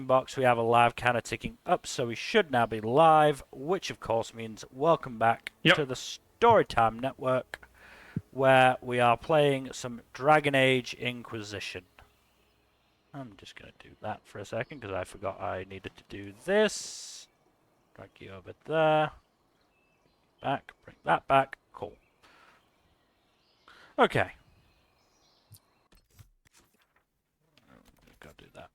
box, we have a live counter ticking up, so we should now be live, which of course means welcome back to the Storytime Network, where we are playing some Dragon Age Inquisition. I'm just going to do that for a second, because I forgot I needed to do this. Drag you over there. Back, bring that back. Cool. Okay. Gotta do that.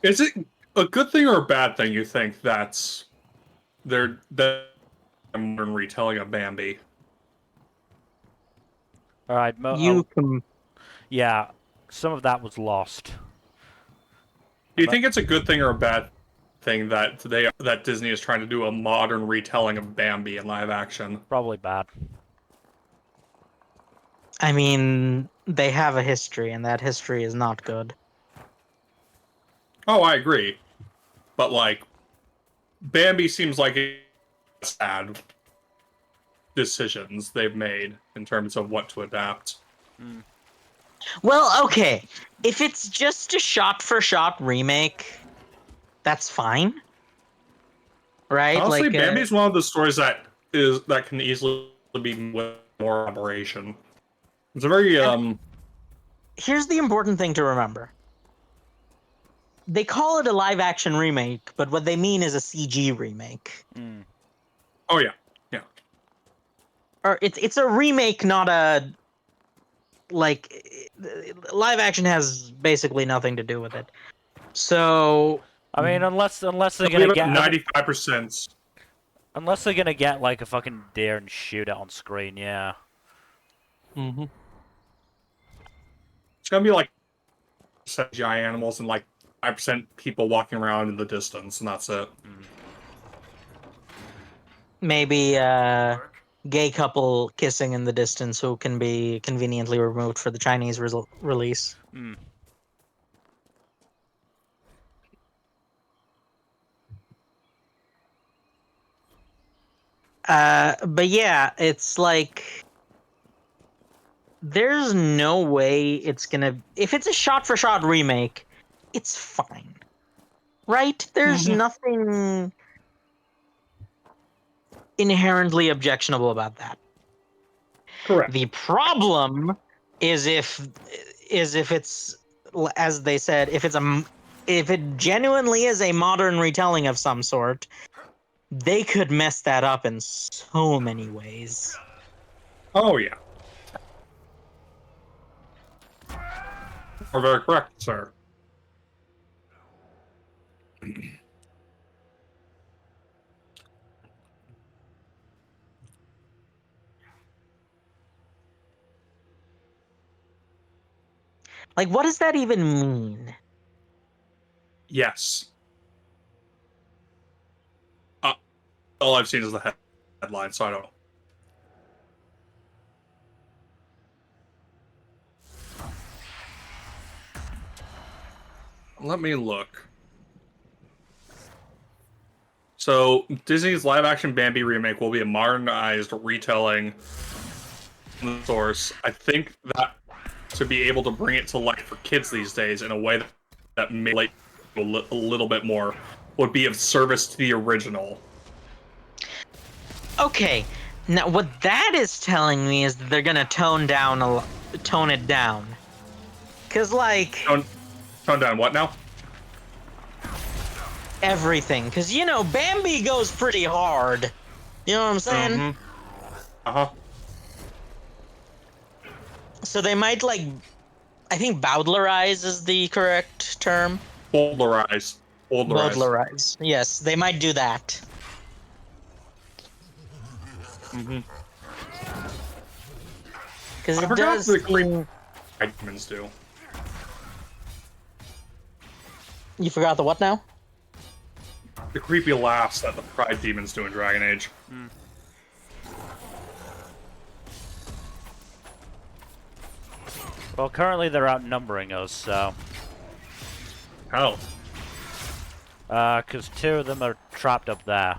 Is it a good thing or a bad thing, you think, that's a modern retelling of Bambi? Alright, yeah, some of that was lost. Do you think it's a good thing or a bad thing that Disney is trying to do a modern retelling of Bambi in live action? Probably bad. I mean, they have a history, and that history is not good. Oh, I agree. But, like, Bambi seems like it's sad decisions they've made in terms of what to adapt. Mm. Well, okay. If it's just a shot-for-shot remake, that's fine. Right? Honestly, like, Bambi's one of the stories that can easily be with more elaboration. It's a very Here's the important thing to remember. They call it a live-action remake, but what they mean is a CG remake. Mm. Oh yeah. Or it's a remake, not a live action has basically nothing to do with it. So I mean, unless they're gonna get 95%. Unless they're gonna get like a fucking deer and shoot it on screen, yeah. Mm-hmm. It's gonna be like CGI animals and like 5% people walking around in the distance, and that's it. maybe gay couple kissing in the distance who can be conveniently removed for the Chinese release. Mm. But yeah, it's like there's no way it's gonna. If it's a shot-for-shot remake, it's fine, right? There's nothing inherently objectionable about that. Correct. The problem is if it's, as they said, if it genuinely is a modern retelling of some sort, they could mess that up in so many ways. Oh yeah. You're very correct, sir. Like, what does that even mean? Yes. All I've seen is the headline, so I don't know. Let me look. So, Disney's live-action Bambi remake will be a modernized retelling from the source. I think that to be able to bring it to life for kids these days in a way that may like a little bit more would be of service to the original. Okay, now what that is telling me is that they're gonna tone it down. Cause like Tone down what now? everything. Cause you know, Bambi goes pretty hard. You know what I'm saying? Mm-hmm. Uh-huh. So they might like, I think bowdlerize is the correct term. Bowdlerize. Bowdlerize. Yes, they might do that. Mm-hmm. Because I it forgot does. the creepy demons do. You forgot the what now? The creepy laughs that the pride demons do in Dragon Age. Mm. Well, currently they're outnumbering us, so. Hell. Because two of them are trapped up there.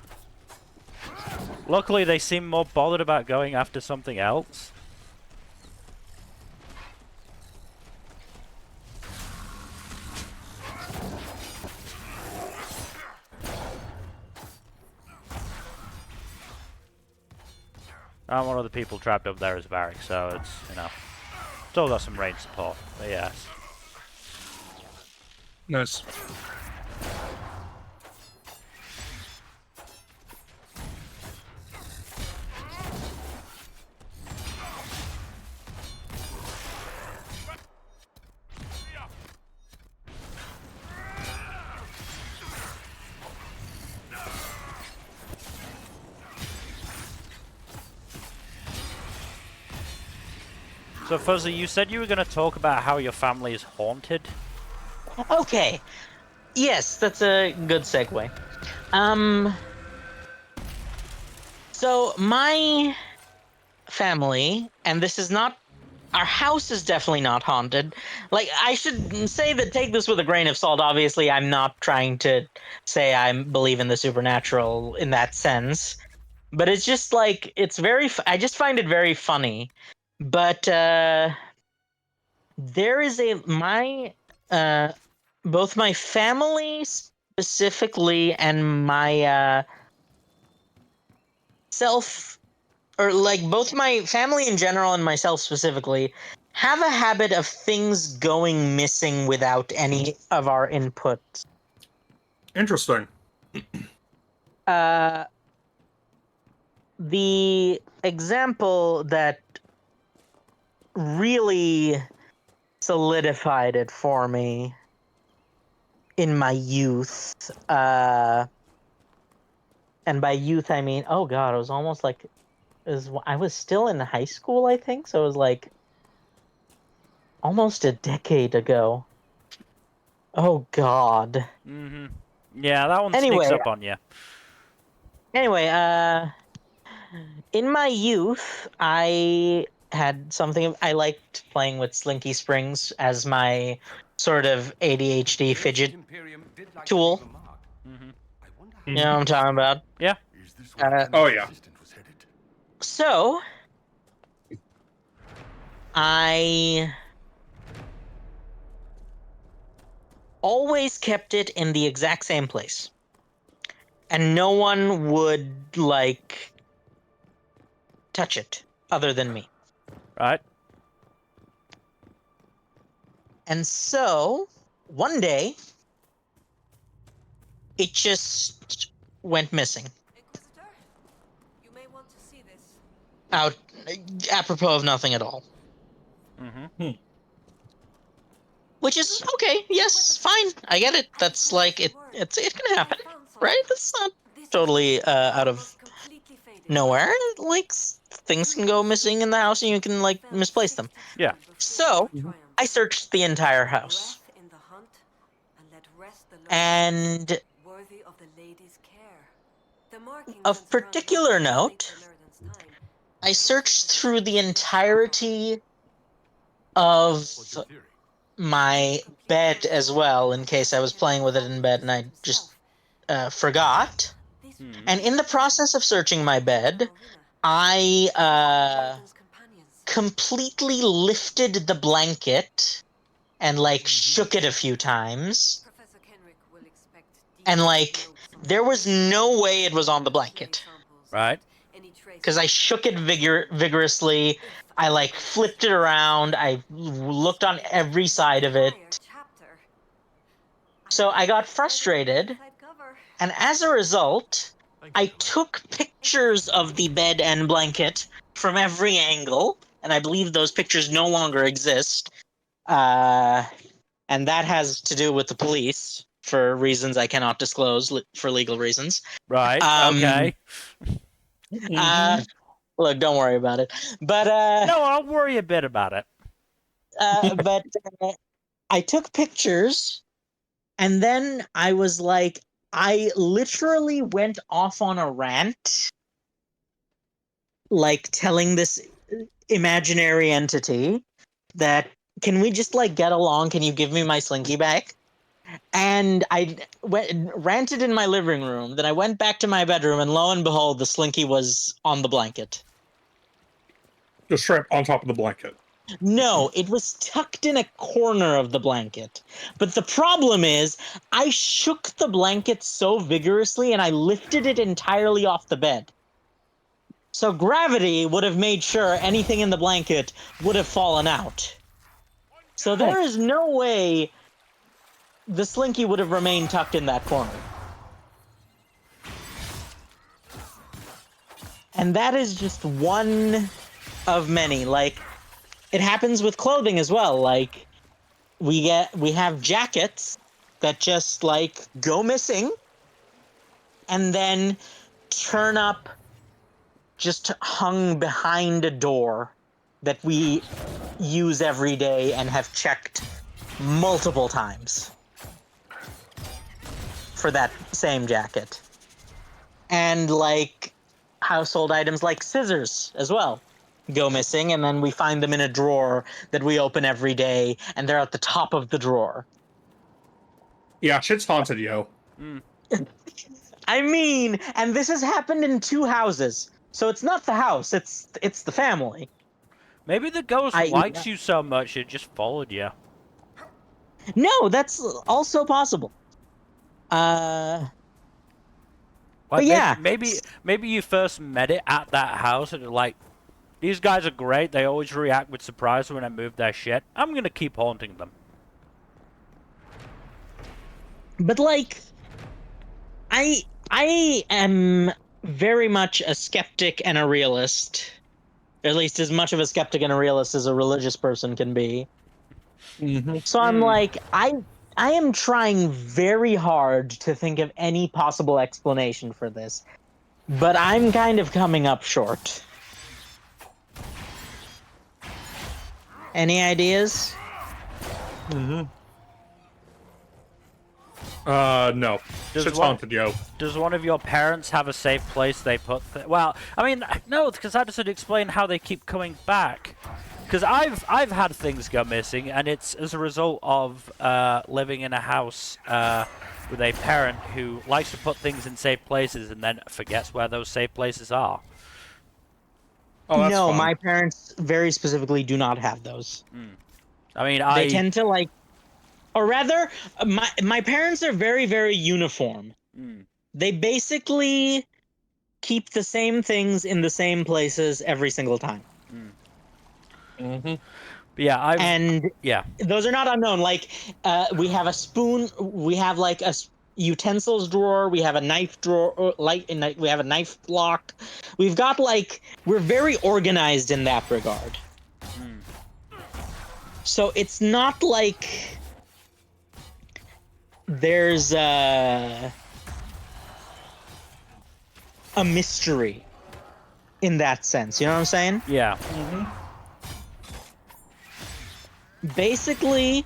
Luckily, they seem more bothered about going after something else. And one of the people trapped up there is Varric, so it's, still got some range support, but yes. Nice. So, Fuzzy, you said you were going to talk about how your family is haunted? Okay. Yes, that's a good segue. So my family, and this is not, our house is definitely not haunted. Like, I should say that take this with a grain of salt. Obviously, I'm not trying to say I believe in the supernatural in that sense. But it's just like, it's very, I just find it very funny. But there is both my family specifically and my self, or like both my family in general and myself specifically, have a habit of things going missing without any of our input. Interesting. The example that really solidified it for me in my youth, and by youth I mean, oh god, it was almost like I was still in high school, I think, so it was like almost a decade ago. Oh god. Mm-hmm. Yeah, that one Anyway, sneaks up on you. Anyway, in my youth, I had something. I liked playing with Slinky Springs as my sort of ADHD fidget tool. Mm-hmm. You know what I'm talking about? Yeah. Oh, yeah. So, I always kept it in the exact same place. And no one would, like, touch it other than me. Right. And so, one day, it just went missing. Inquisitor, you may want to see this. Out, apropos of nothing at all. Mm-hmm. Which is okay. Yes, fine. I get it. That's like it can happen, right? That's not totally out of nowhere. Like, things can go missing in the house and you can like misplace them. Yeah. So I searched the entire house, and of particular note, I searched through the entirety of my bed as well, in case I was playing with it in bed and I just forgot. And in the process of searching my bed, I completely lifted the blanket and like shook it a few times. And like, there was no way it was on the blanket. Right. Because I shook it vigorously. I like flipped it around. I looked on every side of it. So I got frustrated, and as a result, I took pictures of the bed and blanket from every angle, and I believe those pictures no longer exist. And that has to do with the police for reasons I cannot disclose for legal reasons. Right. Okay. Look, don't worry about it. But No, I'll worry a bit about it. but I took pictures, and then I was like, I literally went off on a rant, like telling this imaginary entity that, can we just like get along? Can you give me my Slinky back? And I ranted in my living room. Then I went back to my bedroom, and lo and behold, the Slinky was on the blanket. Just strapped on top of the blanket. No, it was tucked in a corner of the blanket. But the problem is, I shook the blanket so vigorously and I lifted it entirely off the bed. So gravity would have made sure anything in the blanket would have fallen out. So there is no way the slinky would have remained tucked in that corner. And that is just one of many. Like, it happens with clothing as well. Like, we have jackets that just, like, go missing and then turn up just hung behind a door that we use every day and have checked multiple times for that same jacket. And, like, household items like scissors as well go missing, and then we find them in a drawer that we open every day, and they're at the top of the drawer. Yeah, shit's haunted, yo. I mean, and this has happened in 2 houses, so it's not the house, it's the family. Maybe the ghost likes you so much it just followed you. No, that's also possible. Like, but yeah, maybe you first met it at that house and you're like, these guys are great. They always react with surprise when I move their shit. I'm gonna keep haunting them. But like, I am very much a skeptic and a realist. At least as much of a skeptic and a realist as a religious person can be. So I'm like, I am trying very hard to think of any possible explanation for this, but I'm kind of coming up short. Any ideas? No. Shit's haunted, yo. Does one of your parents have a safe place they put... Well, I mean, no, because that doesn't explain how they keep coming back. Because I've had things go missing, and it's as a result of living in a house with a parent who likes to put things in safe places and then forgets where those safe places are. Oh, that's no, fun. my parents very specifically do not have those. I mean, They tend to like... Or rather, my parents are very, very uniform. They basically keep the same things in the same places every single time. But yeah, yeah. Those are not unknown. Like, we have a spoon, we have like a utensils drawer, we have a knife drawer, we have a knife block. We've got like, we're very organized in that regard. So it's not like there's a mystery in that sense. You know what I'm saying? Yeah. Basically,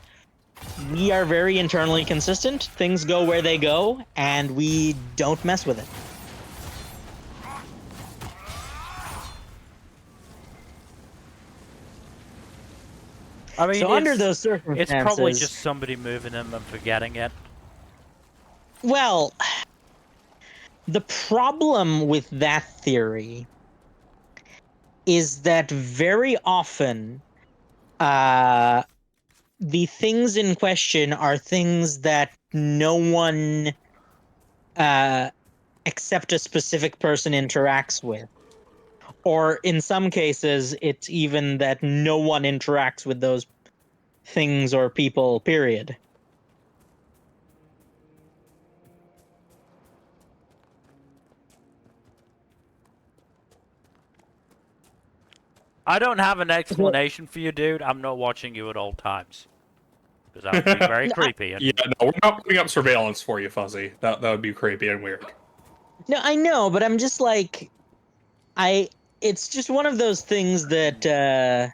we are very internally consistent. Things go where they go, and we don't mess with it. I mean, so under those circumstances, it's probably just somebody moving them and forgetting it. Well, the problem with that theory is that very often the things in question are things that no one except a specific person interacts with. Or in some cases, it's even that no one interacts with those things or people, period. I don't have an explanation for you, dude. I'm not watching you at all times. Because that would be very creepy. And... Yeah, no, we're not putting up surveillance for you, Fuzzy. That would be creepy and weird. No, I know, but I'm just like... It's just one of those things that...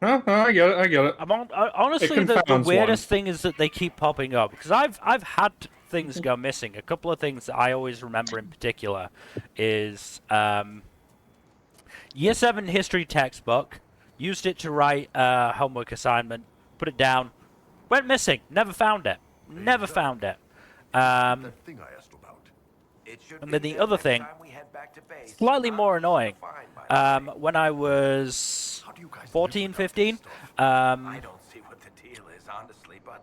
I get it. Honestly, the weirdest thing is that they keep popping up. Because I've had things go missing. A couple of things that I always remember in particular is... Year 7 history textbook, used it to write a homework assignment, put it down, went missing, never found it. Never found it. And then the other thing, slightly more annoying, when I was 14, 15,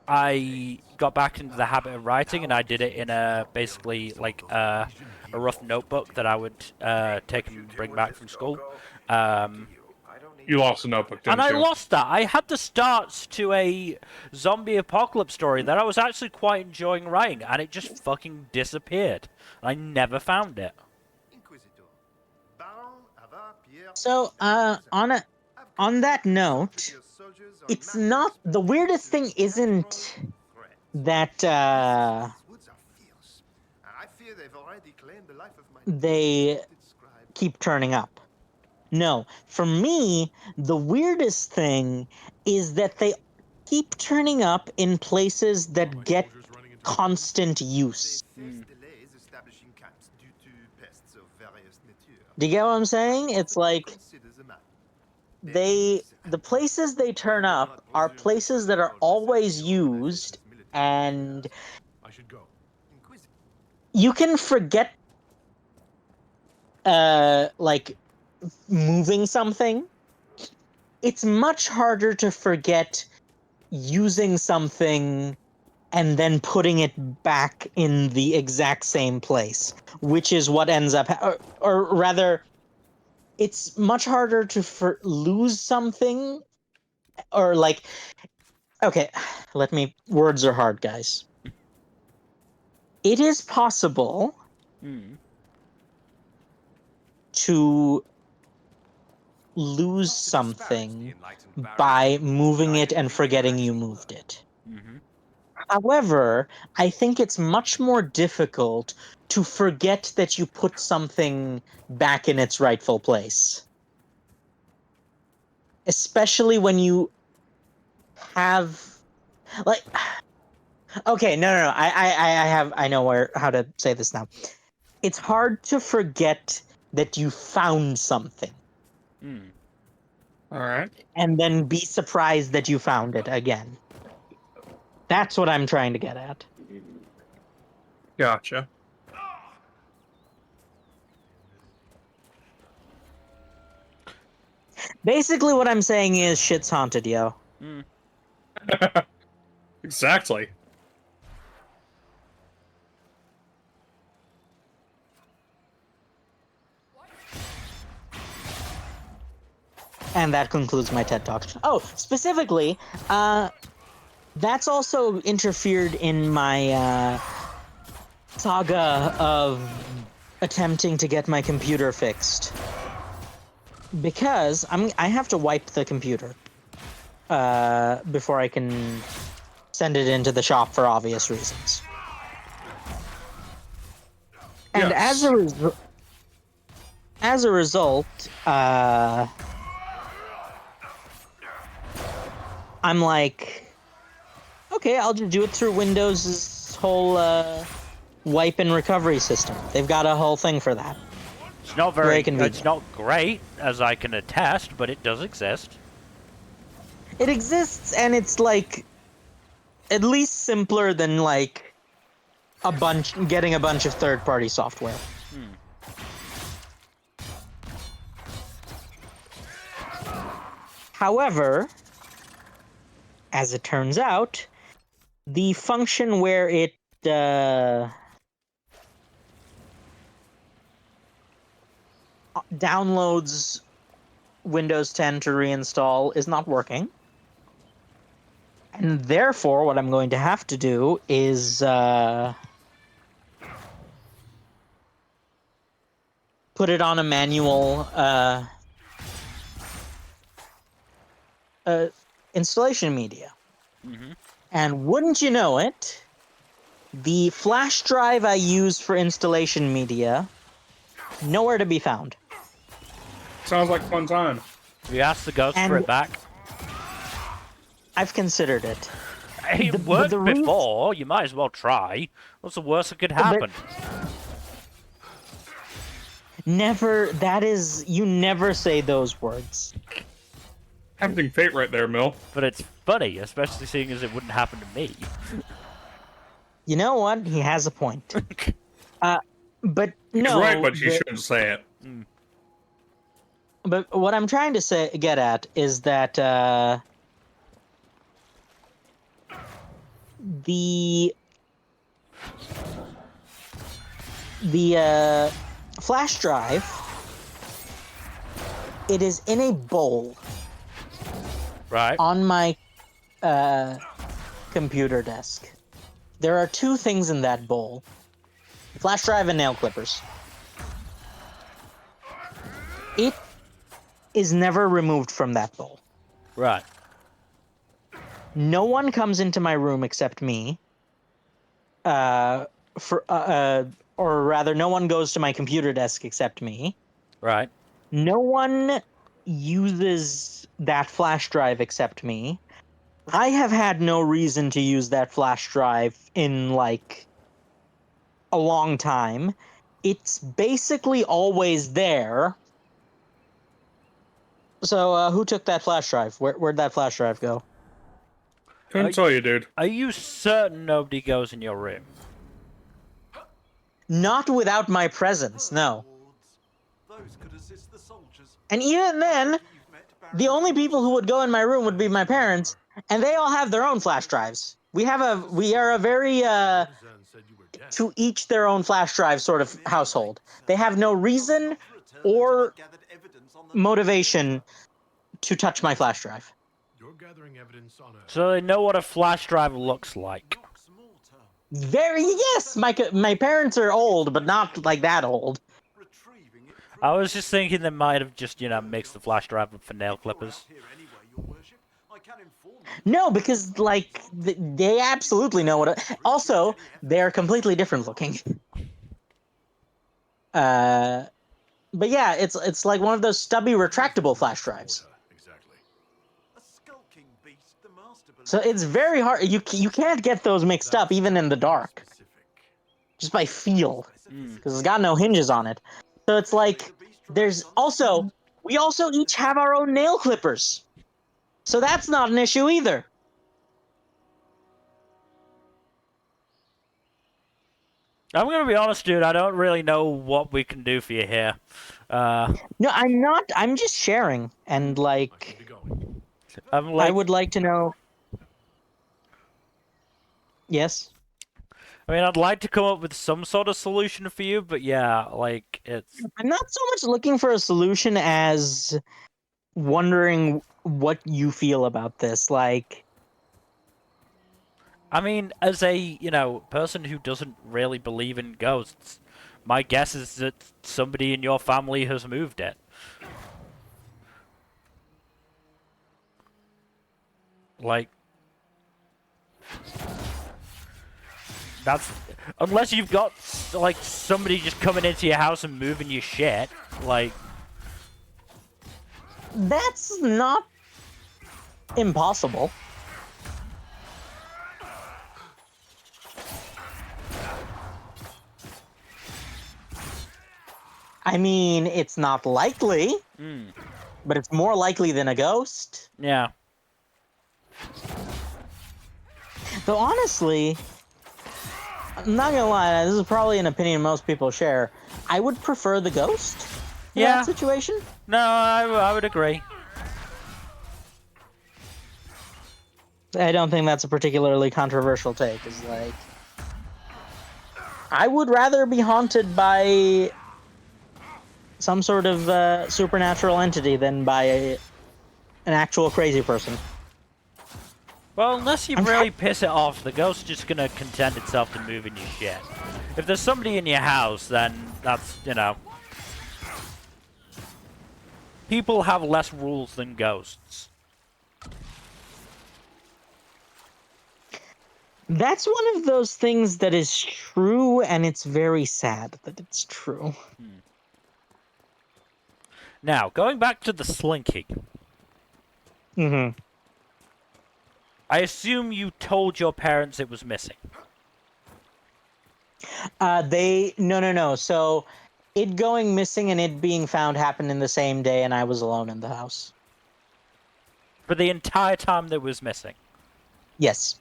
I got back into the habit of writing, and I did it in a, basically, like, a a rough notebook that I would take and bring back from school. You lost a notebook, didn't and you? I lost that. I had the starts to a zombie apocalypse story that I was actually quite enjoying writing, and it just fucking disappeared. I never found it. So, on that note, it's not the weirdest thing. Isn't that they keep turning up? No, for me, the weirdest thing is that they keep turning up in places that get constant use. Do you get what I'm saying? It's like the places they turn up are places that are always used, and you can forget like moving something. It's much harder to forget using something and then putting it back in the exact same place, which is what ends up or rather, it's much harder to lose something, or like, okay, words are hard, guys. It is possible to lose something by moving it and forgetting you moved it. However, I think it's much more difficult to forget that you put something back in its rightful place. Especially when you have, like, okay, no. I know how to say this now. It's hard to forget that you found something. All right. And then be surprised that you found it again. That's what I'm trying to get at. Gotcha. Basically, what I'm saying is shit's haunted, yo. Exactly. And that concludes my TED Talk. Oh, specifically, that's also interfered in my saga of attempting to get my computer fixed. Because I have to wipe the computer before I can send it into the shop for obvious reasons. And yes. as a result, I'm like, okay, I'll just do it through Windows' whole wipe and recovery system. They've got a whole thing for that. It's not it's not great, as I can attest, but it does exist. It exists, and it's like at least simpler than like getting a bunch of third-party software. However, as it turns out, the function where it downloads Windows 10 to reinstall is not working. And therefore, what I'm going to have to do is put it on a manual installation media. And wouldn't you know it, the flash drive I use for installation media, nowhere to be found. Sounds like fun time. We asked the ghost for it back. I've considered it. It worked before. You might as well try. What's the worst that could happen? Never. You never say those words. Tempting fate right there, Mill. But it's funny, especially seeing as it wouldn't happen to me. You know what? He has a point. But no. He's right, but you shouldn't say it. But what I'm trying to get at is that The flash drive, it is in a bowl Right. on my computer desk. There are two things in that bowl: flash drive and nail clippers. It is never removed from that bowl. Right. No one comes into my room except me. Or rather, no one goes to my computer desk except me. Right. No one uses that flash drive except me. I have had no reason to use that flash drive in like a long time. It's basically always there. So, who took that flash drive? Where'd that flash drive go? Couldn't tell you, dude. Are you certain nobody goes in your room? Not without my presence, no. Those could assist the soldiers. And even then, the only people who would go in my room would be my parents, and they all have their own flash drives. We are a very to each their own flash drive sort of household. They have no reason or motivation to touch my flash drive. You're gathering evidence on a So they know what a flash drive looks like. Yes, my parents are old, but not like that old. retrieving it. I was just thinking they might have just, mixed the flash drive up for nail clippers. Here anyway, your worship. I can inform you. No, because like they absolutely know what. Also, they're completely different looking. But yeah, it's like one of those stubby retractable flash drives. Exactly. A skulking beast, the master So it's very hard. You can't get those mixed up even in the dark, just by feel, because it's got no hinges on it. So it's like we also each have our own nail clippers, so that's not an issue either. I'm gonna be honest, dude. I don't really know what we can do for you here. No, I'm not. I'm just sharing, and like, I would like to know. Yes. I mean, I'd like to come up with some sort of solution for you, but yeah, like it's. I'm not so much looking for a solution as wondering what you feel about this. Like, I mean, as a person who doesn't really believe in ghosts, my guess is that somebody in your family has moved it. Like, that's unless you've got like somebody just coming into your house and moving your shit. Like, that's not impossible. I mean, it's not likely, but it's more likely than a ghost. yeah. Though honestly, I'm not gonna lie, this is probably an opinion most people share. I would prefer the ghost in that situation. No, I would agree. I don't think that's a particularly controversial take. Is like, I would rather be haunted by some sort of supernatural entity than by an actual crazy person. Well, unless you really piss it off, the ghost's just gonna content itself to moving your shit. If there's somebody in your house, then that's, people have less rules than ghosts. That's one of those things that is true, and it's very sad that it's true. Now, going back to the slinky. Mm-hmm. I assume you told your parents it was missing. No. So, it going missing and it being found happened in the same day, and I was alone in the house. For the entire time that it was missing? Yes.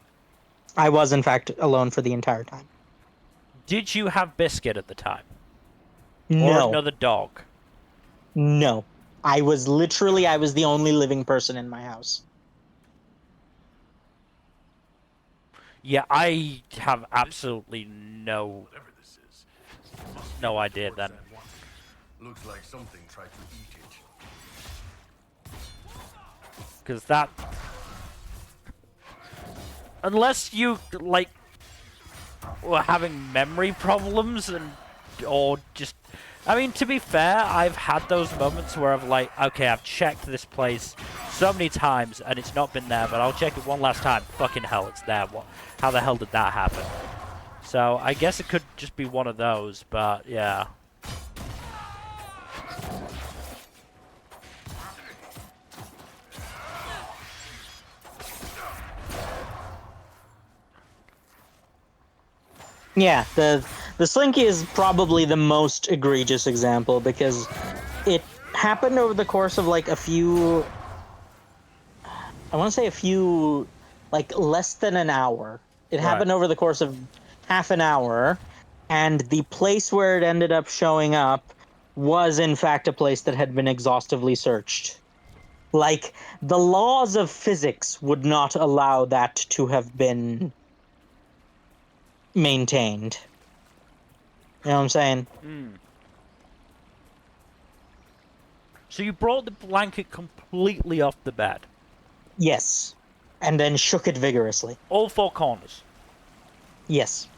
I was, in fact, alone for the entire time. Did you have Biscuit at the time? No. Or another dog? No. I was the only living person in my house. Yeah, I have absolutely no no idea then. Looks like something tried to eat it. Because that... Unless you, like, were having memory problems and... Or just... I mean, to be fair, I've had those moments where I've like, okay, I've checked this place so many times and it's not been there, but I'll check it one last time. Fucking hell, it's there. What? How the hell did that happen? So, I guess it could just be one of those, but yeah. Yeah, the Slinky is probably the most egregious example because it happened over the course of like a few... I want to say a few... like less than an hour. It happened over the course of half an hour, and the place where it ended up showing up was in fact a place that had been exhaustively searched. Like, the laws of physics would not allow that to have been maintained. You know what I'm saying? So you brought the blanket completely off the bed? Yes. And then shook it vigorously. All four corners? Yes.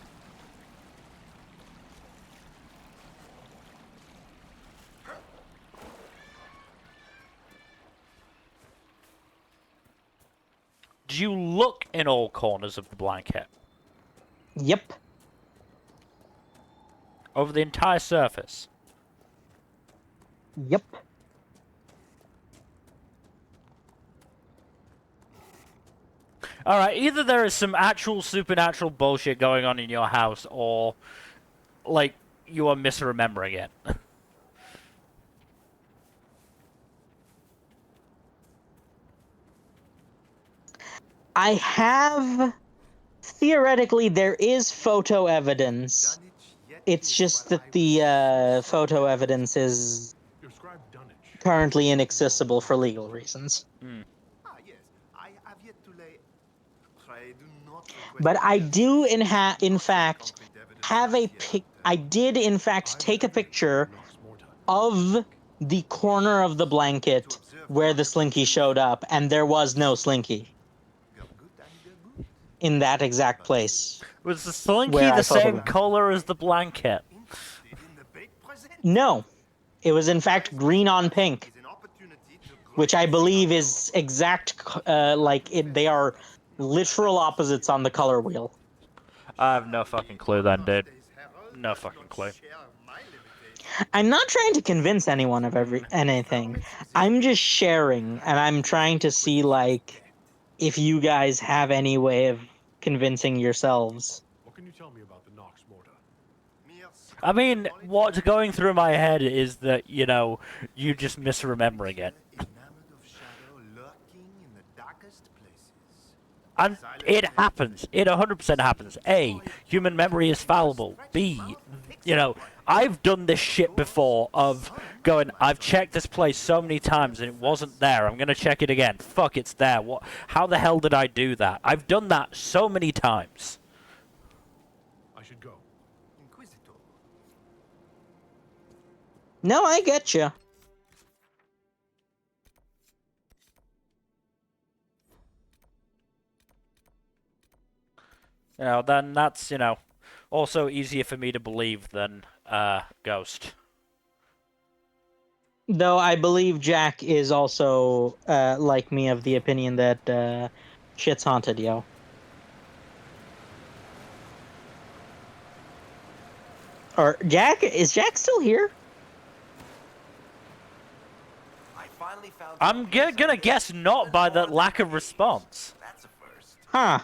Do you look in all corners of the blanket? Yep. Over the entire surface? Yep. Alright, either there is some actual supernatural bullshit going on in your house, or, like, you are misremembering it. I have... Theoretically, there is photo evidence. It's just that the photo evidence is currently inaccessible for legal reasons. But I do, in fact, have a I did, in fact, take a picture of the corner of the blanket where the Slinky showed up, and there was no Slinky in that exact place. Was the Slinky the same color as the blanket? No. It was, in fact, green on pink. Which I believe is exact, they are literal opposites on the color wheel. I have no fucking clue then, dude. No fucking clue. I'm not trying to convince anyone of anything. I'm just sharing, and I'm trying to see, like, if you guys have any way of convincing yourselves. What can you tell me about the Nox mortar? I mean, what's going through my head is that, you know, you just misremembering it. And it happens. It 100% happens. A, human memory is fallible. B, you know, I've done this shit before of going, I've checked this place so many times and it wasn't there. I'm going to check it again. Fuck, it's there. What? How the hell did I do that? I've done that so many times. I should go. No, I get you. You know, then that's, you know, also easier for me to believe than Ghost. Though I believe Jack is also, like me, of the opinion that shit's haunted, yo. Or Jack? Is Jack still here? I'm gonna guess not by the lack of response. Huh.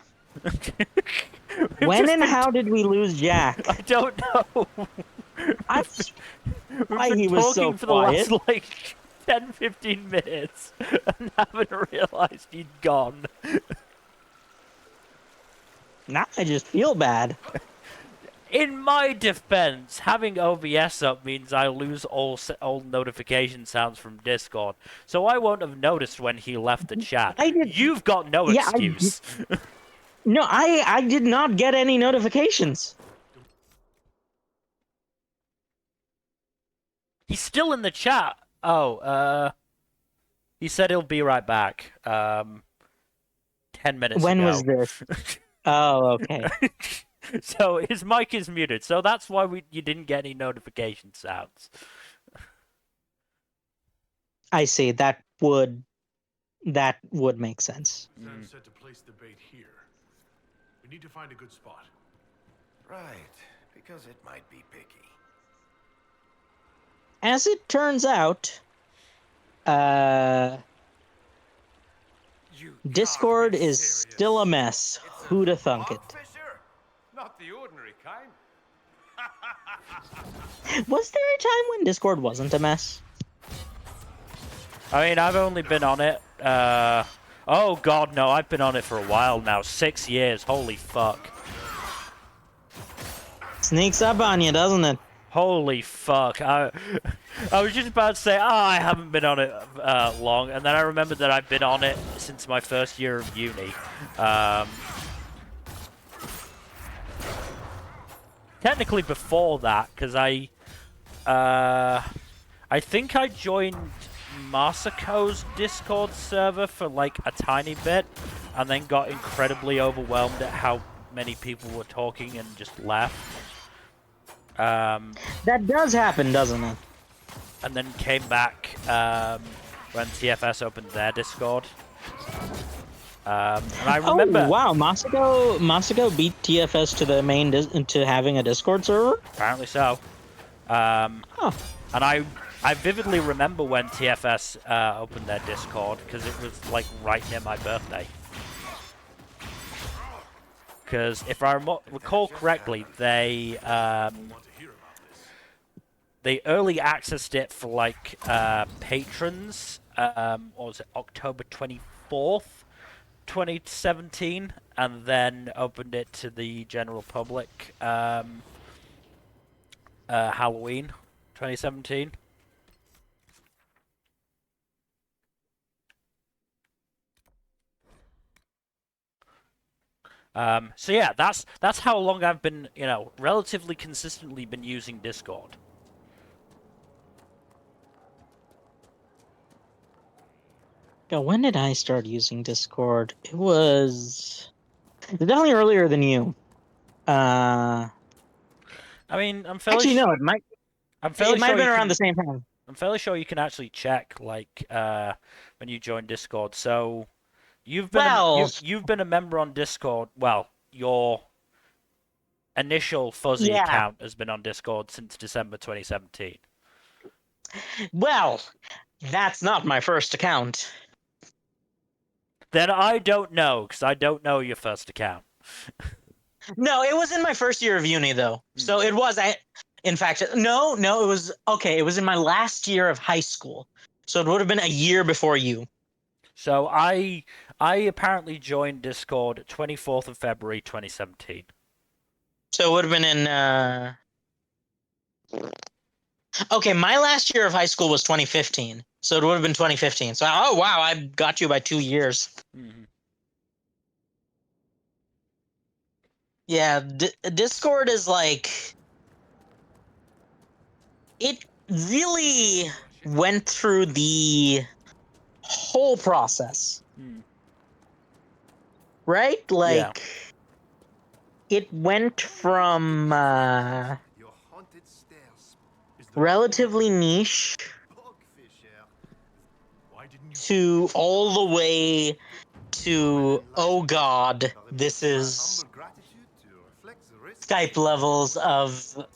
When and how did we lose Jack? I don't know. Why We've he been was so talking for the quiet. last, like, 10-15 minutes and haven't realized he'd gone. Now I just feel bad. In my defense, having OBS up means I lose all notification sounds from Discord, so I won't have noticed when he left the chat. You've got no excuse. No, I did not get any notifications. He's still in the chat. Oh, he said he'll be right back. 10 minutes When ago. was this? Oh, okay. So his mic is muted. So that's why you didn't get any notification sounds. I see. That would make sense. Sam said to place the bait here. We need to find a good spot. Right, because it might be picky. As it turns out, Discord is still a mess. Who'da thunk it? Fisher? Not the ordinary kind. Was there a time when Discord wasn't a mess? I mean, I've only been on it. Oh god, no, I've been on it for a while now. 6 years. Holy fuck. Sneaks up on you, doesn't it? Holy fuck. I was just about to say, I haven't been on it long, and then I remembered that I've been on it since my first year of uni. Technically before that, because I think I joined Masako's Discord server for like a tiny bit, and then got incredibly overwhelmed at how many people were talking and just left. That does happen, doesn't it? And then came back when TFS opened their Discord. And I remember. Oh wow, Masako beat TFS to the main to having a Discord server. Apparently so. And I vividly remember when TFS opened their Discord because it was like right near my birthday. Because if I recall correctly, they early accessed it for like patrons. What was it, October 24th, 2017, and then opened it to the general public Halloween 2017. So yeah, that's how long I've been, relatively consistently been using Discord. When did I start using Discord? It was definitely earlier than you. I mean, I'm fairly actually no, it might. I'm fairly It might sure have been you around can, the same time. I'm fairly sure you can actually check like when you join Discord. So you've been you've been a member on Discord. Well, your initial fuzzy account has been on Discord since December 2017. Well, that's not my first account. Then I don't know, because I don't know your first account. No, it was in my first year of uni, though. So it was, in fact, no, it was, okay, it was in my last year of high school. So it would have been a year before you. So I apparently joined Discord 24th of February 2017. So it would have been in, okay, my last year of high school was 2015. So it would have been 2015. So, oh, wow, I got you by 2 years. Mm-hmm. Yeah, Discord is like... It really went through the whole process. Right? Like, it went from relatively niche to all the way to, oh god, this is Skype levels of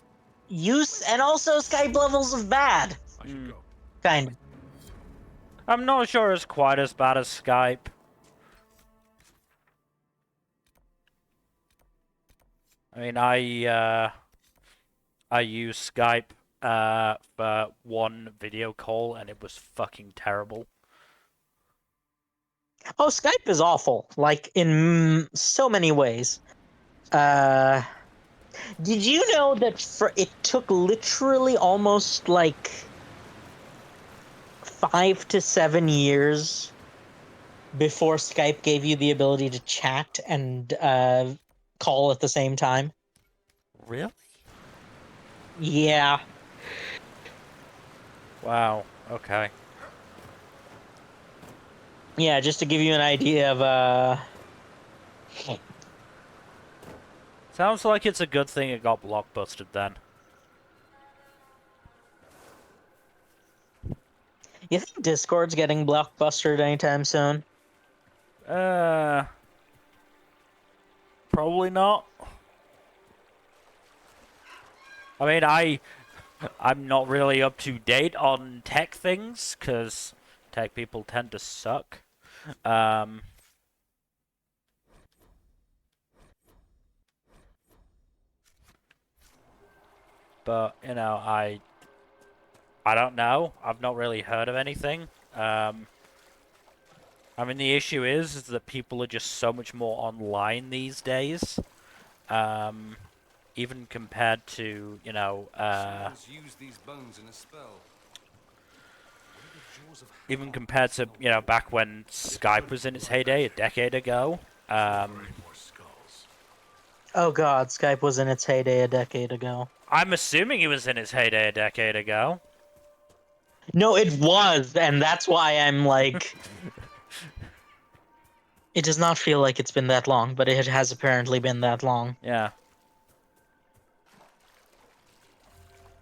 use and also Skype levels of bad. Kind of. I'm not sure it's quite as bad as Skype. I mean, I use Skype for one video call, and it was fucking terrible. Oh, Skype is awful, like, in so many ways. Did you know that it took literally almost, like, 5 to 7 years before Skype gave you the ability to chat and call at the same time? Really? Yeah. Wow. Okay. Yeah, just to give you an idea of Sounds like it's a good thing it got blockbusted then. You think Discord's getting blockbustered anytime soon? Probably not. I mean, I'm not really up to date on tech things because tech people tend to suck. Um, but you know, I don't know. I've not really heard of anything. I mean, the issue is that people are just so much more online these days. Even compared to, you know, Someone's used these bones in a spell. even compared to, you know, back when Skype was in its heyday a decade ago. More skulls. Oh god, Skype was in its heyday a decade ago. I'm assuming it was in its heyday a decade ago. No, it was, and that's why I'm like... It does not feel like it's been that long, but it has apparently been that long. Yeah.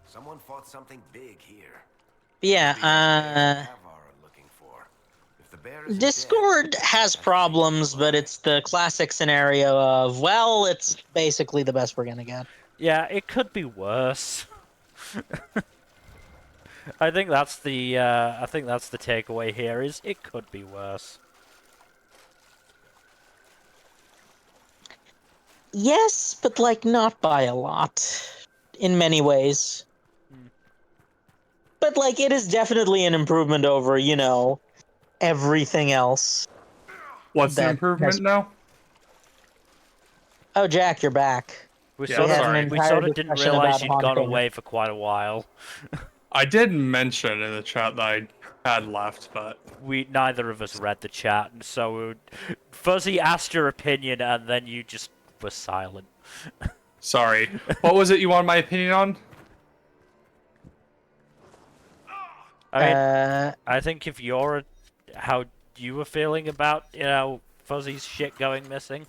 Someone fought something big here. Yeah, Looking for. If the bear isn't Discord dead, has that's problems, but it's the classic scenario of, well, it's basically the best we're gonna get. Yeah, it could be worse. I think that's the takeaway here is it could be worse. Yes, but like not by a lot. In many ways. But like it is definitely an improvement over, you know, everything else. What's the That improvement has- now? Oh, Jack, you're back. We Yeah, sort of sorry. we entire sort of didn't discussion realize about you'd gone haunting. away for quite a while. I did mention in the chat that I had left, but We neither of us read the chat, and so Fuzzy asked your opinion, and then you just were silent. sorry. What was it you wanted my opinion on? I mean, I think if you're how you were feeling about, you know, Fuzzy's shit going missing,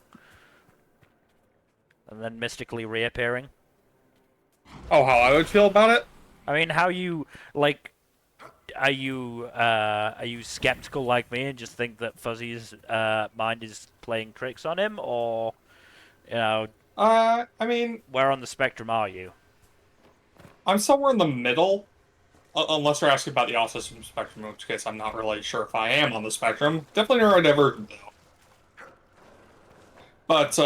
and then mystically reappearing. Oh, how I would feel about it? I mean, how you like? Are you skeptical like me and just think that Fuzzy's mind is playing tricks on him, or you know, I mean, where on the spectrum are you? I'm somewhere in the middle. Unless you're asking about the autism spectrum, in which case I'm not really sure if I am on the spectrum. Definitely neurodivergent, though. But,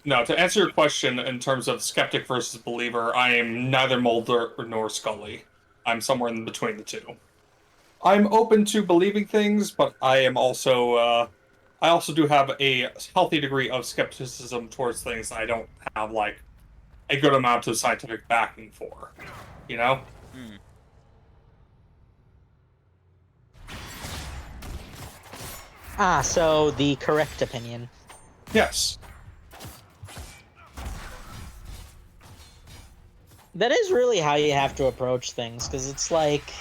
no, to answer your question in terms of skeptic versus believer, I am neither Mulder nor Scully. I'm somewhere in between the two. I'm open to believing things, but I am also, I also do have a healthy degree of skepticism towards things that I don't have, like, a good amount of scientific backing for. You know? Ah, so the correct opinion. Yes. That is really how you have to approach things, because it's like...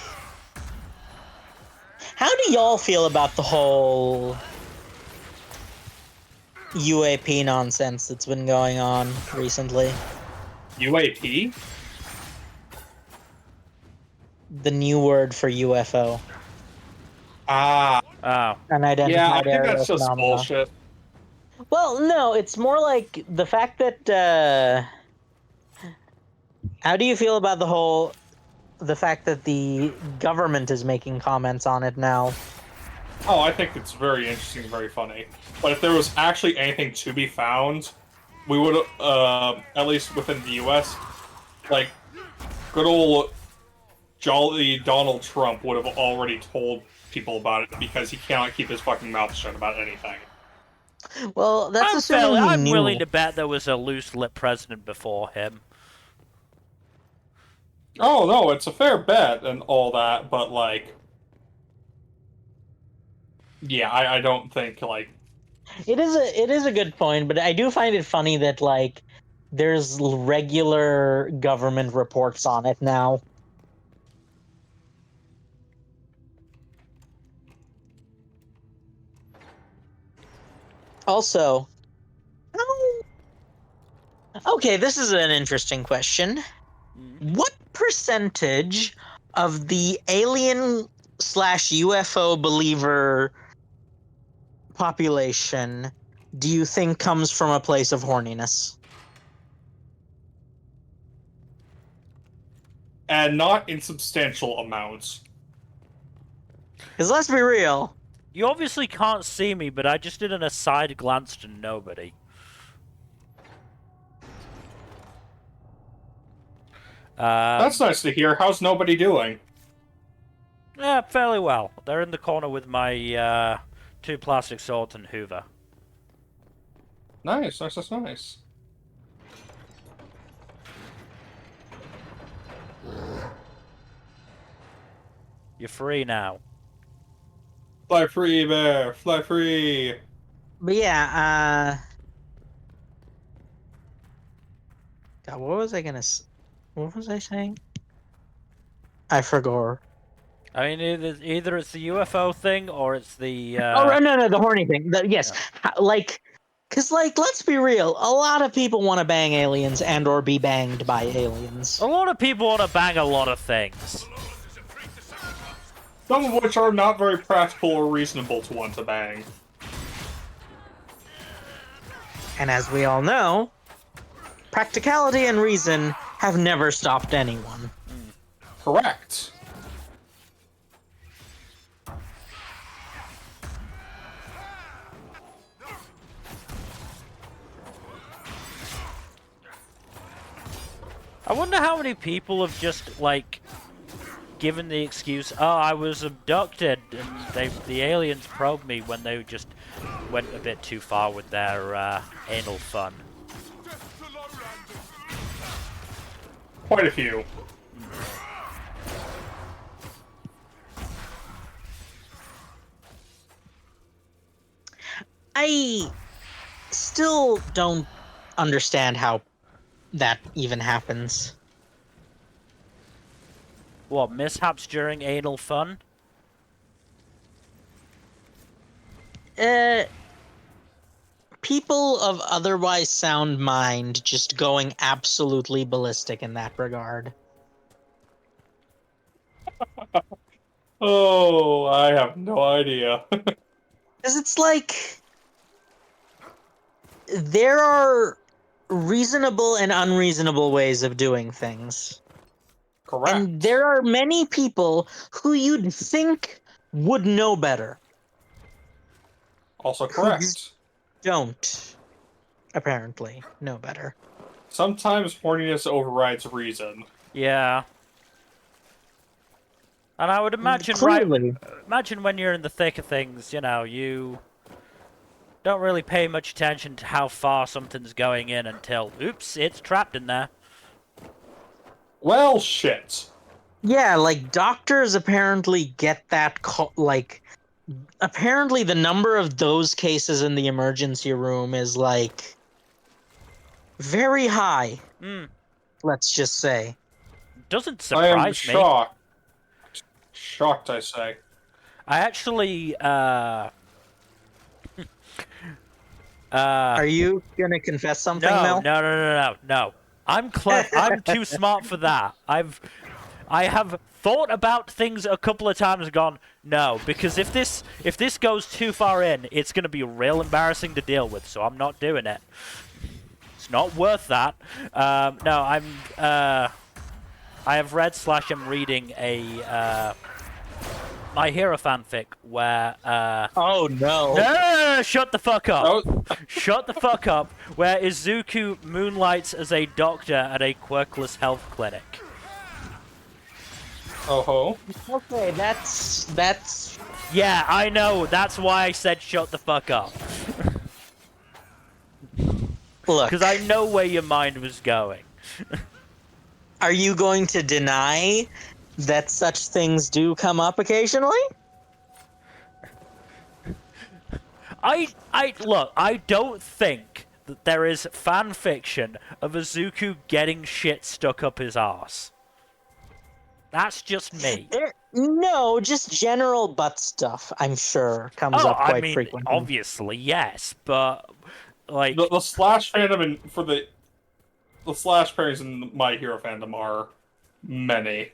How do y'all feel about the whole UAP nonsense that's been going on recently? UAP? The new word for UFO. Ah. Oh, Unidentified Yeah, I think aerial that's just phenomena. bullshit. Well, no, it's more like the fact that, how do you feel about the fact that the government is making comments on it now? Oh, I think it's very interesting, very funny. But if there was actually anything to be found, we would, at least within the US, like, good old jolly Donald Trump would have already told people about it because he cannot keep his fucking mouth shut about anything. Well, that's assuming he I'm knew. willing to bet there was a loose-lip president before him. Oh, no, it's a fair bet and all that, but, like... Yeah, I don't think, like... It is a good point, but I do find it funny that like there's regular government reports on it now. Also, okay, this is an interesting question. What percentage of the alien slash UFO believer population do you think comes from a place of horniness? And not in substantial amounts. Because let's be real. You obviously can't see me, but I just did an aside glance to nobody. That's nice to hear. How's nobody doing? Yeah, fairly well. They're in the corner with my 2 plastic swords and Hoover. Nice, nice. You're free now. Fly free, bear! Fly free! But yeah, God, what was I gonna what was I saying? I forgot. I mean, either it's the UFO thing or it's the. Oh no, the horny thing. Yes, Yeah. Cause let's be real. A lot of people want to bang aliens and or be banged by aliens. A lot of people want to bang a lot of things. Some of which are not very practical or reasonable to want to bang. And as we all know, practicality and reason have never stopped anyone. Correct. I wonder how many people have just, like, given the excuse, oh, I was abducted, and the aliens probed me when they just went a bit too far with their anal fun. Quite a few. I still don't understand how that even happens. What, mishaps during anal fun? People of otherwise sound mind just going absolutely ballistic in that regard. Oh, I have no idea. Because it's like there are reasonable and unreasonable ways of doing things. Correct. And there are many people who you'd think would know better. Also correct. Don't, apparently, know better. Sometimes horniness overrides reason. Yeah. And I would imagine, Clearly. imagine when you're in the thick of things, you know, you don't really pay much attention to how far something's going in until, oops, it's trapped in there. Well, shit. Yeah, like, doctors apparently get that, apparently the number of those cases in the emergency room is, like, very high. Let's just say. Doesn't I am surprise me. shocked. Shocked, I say. I actually, Are you gonna confess something, Mel? No. I'm too smart for that. I have thought about things a couple of times and gone, no, because if this goes too far in, it's going to be real embarrassing to deal with, so I'm not doing it. It's not worth that. No, I have read / am reading a My Hero fanfic where Oh no. No, shut the fuck up. Oh. Shut the fuck up. Where Izuku moonlights as a doctor at a quirkless health clinic. Oh ho. Okay, that's Yeah, I know. That's why I said shut the fuck up. Look. Because I know where your mind was going. Are you going to deny that such things do come up occasionally? Look, I don't think that there is fan fiction of Izuku getting shit stuck up his arse. That's just me. No, just general butt stuff, I'm sure, comes Oh, up I quite mean, frequently. obviously, yes, but like, The Slash fandom and for the Slash pairings in My Hero fandom are many.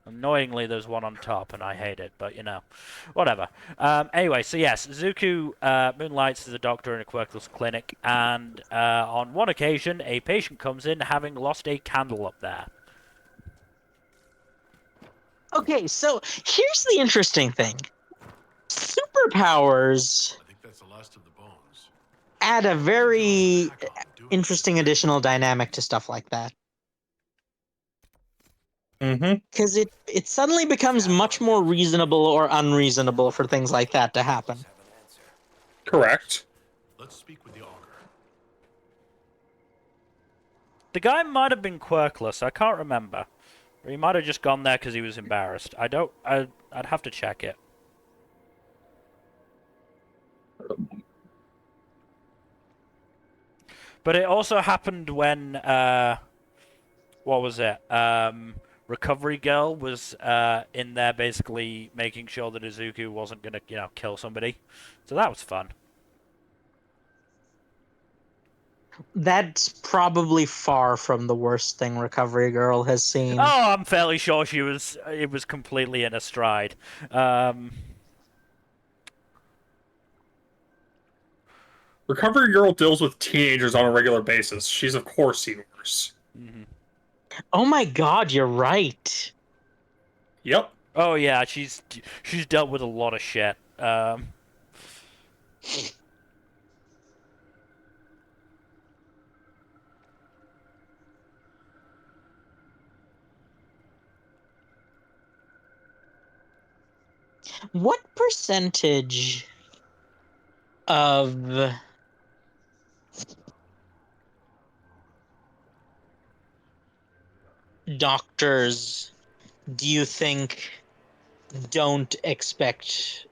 annoyingly, there's one on top, and I hate it. But whatever. Anyway, so yes, Zuko moonlights as a doctor in a quirkless clinic, and on one occasion, a patient comes in having lost a candle up there. Okay, so here's the interesting thing. Superpowers I think that's the last of the bones. add a very Hakkon doing interesting this? additional dynamic to stuff like that. Mm-hmm. Because it suddenly becomes much more reasonable or unreasonable for things like that to happen. Correct. Let's speak with the augur. The guy might have been quirkless. I can't remember. Or he might have just gone there because he was embarrassed. I'd have to check it. But it also happened when what was it? Recovery Girl was in there basically making sure that Izuku wasn't gonna, kill somebody. So that was fun. That's probably far from the worst thing Recovery Girl has seen. Oh, I'm fairly sure it was completely in a stride. Recovery Girl deals with teenagers on a regular basis. She's of course seen worse. Oh my god, you're right. Yep. Oh yeah, she's dealt with a lot of shit. What percentage of doctors do you think don't expect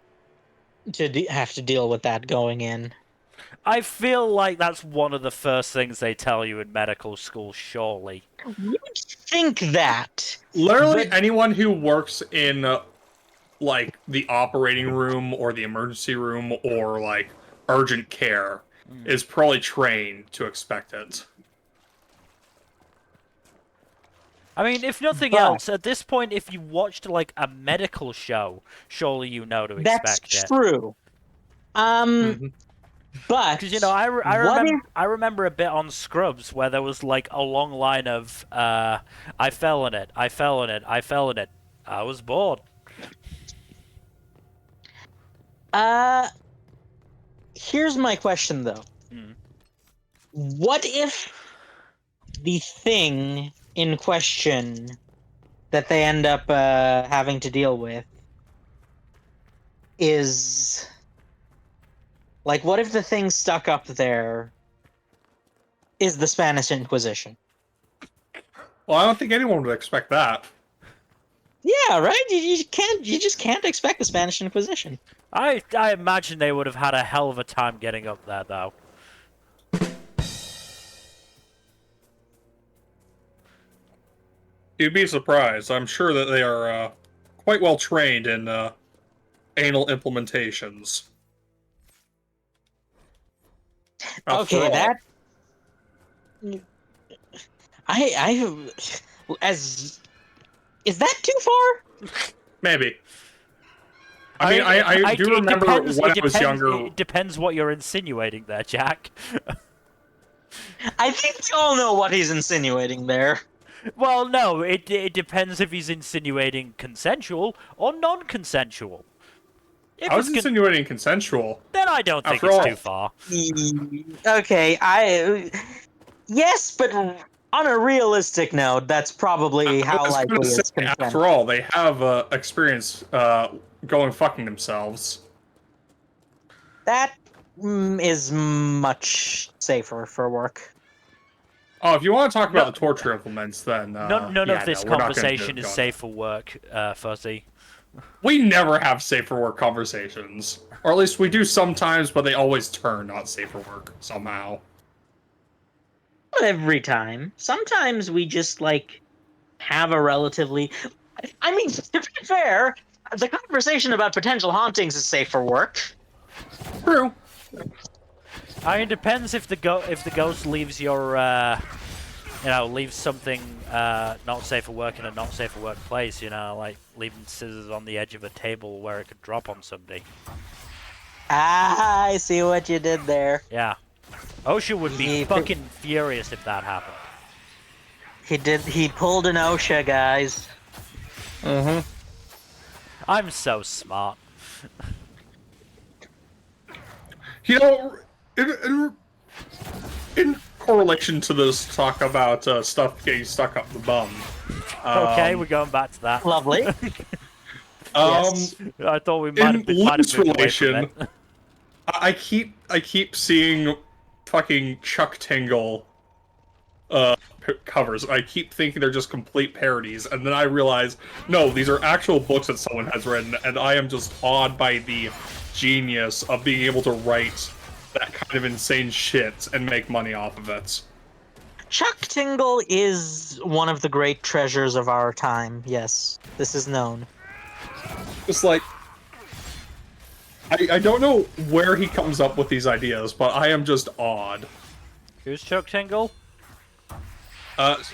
to have to deal with that going in? I feel like that's one of the first things they tell you in medical school, surely. You'd think that. Literally But- anyone who works in like the operating room or the emergency room or like urgent care is probably trained to expect it. I mean, if nothing else, at this point, if you watched like a medical show, surely you know to expect That's it. true. But Because I remember a bit on Scrubs where there was like a long line of I fell in it, I fell in it, I fell in it. I was bored. Here's my question though. What if the thing in question that they end up having to deal with is like, what if the thing stuck up there is the Spanish Inquisition? Well, I don't think anyone would expect that. Yeah, right. You just can't expect the Spanish Inquisition. I imagine they would have had a hell of a time getting up there, though. You'd be surprised. I'm sure that they are quite well trained in anal implementations. After all, That I as is that too far? maybe. I mean, I do remember when I was younger. It depends what you're insinuating there, Jack. I think we all know what he's insinuating there. Well, no, it depends if he's insinuating consensual or non-consensual. If I was it's insinuating consensual. then I don't think After it's all. too far. Okay, yes, but on a realistic note, that's probably I how was likely gonna say, it's consent. after all, they have experience going fucking themselves. That is much safer for work. Oh, if you want to talk about the torture implements, then None of this conversation is safe for work, Fuzzy. We never have safe for work conversations, or at least we do sometimes, but they always turn not safe for work somehow. Not every time. Sometimes we just like have a relatively. I mean, to be fair, the conversation about potential hauntings is safe for work. True. I mean, it depends if the ghost leaves your leaves something not safe for work in a not safe for work place. Like leaving scissors on the edge of a table where it could drop on somebody. Ah, I see what you did there. Yeah, OSHA would be fucking furious if that happened. He pulled an OSHA, guys. Mm-hmm. I'm so smart. In correlation to this talk about stuff getting stuck up the bum. Okay, we're going back to that. Lovely. Yes. I thought we might have moved away from it. I keep seeing fucking Chuck Tingle covers. I keep thinking they're just complete parodies, and then I realize, no, these are actual books that someone has written, and I am just awed by the genius of being able to write that kind of insane shit and make money off of it. Chuck Tingle is one of the great treasures of our time. Yes, this is known. It's like, I don't know where he comes up with these ideas, but I am just awed. Who's Chuck Tingle?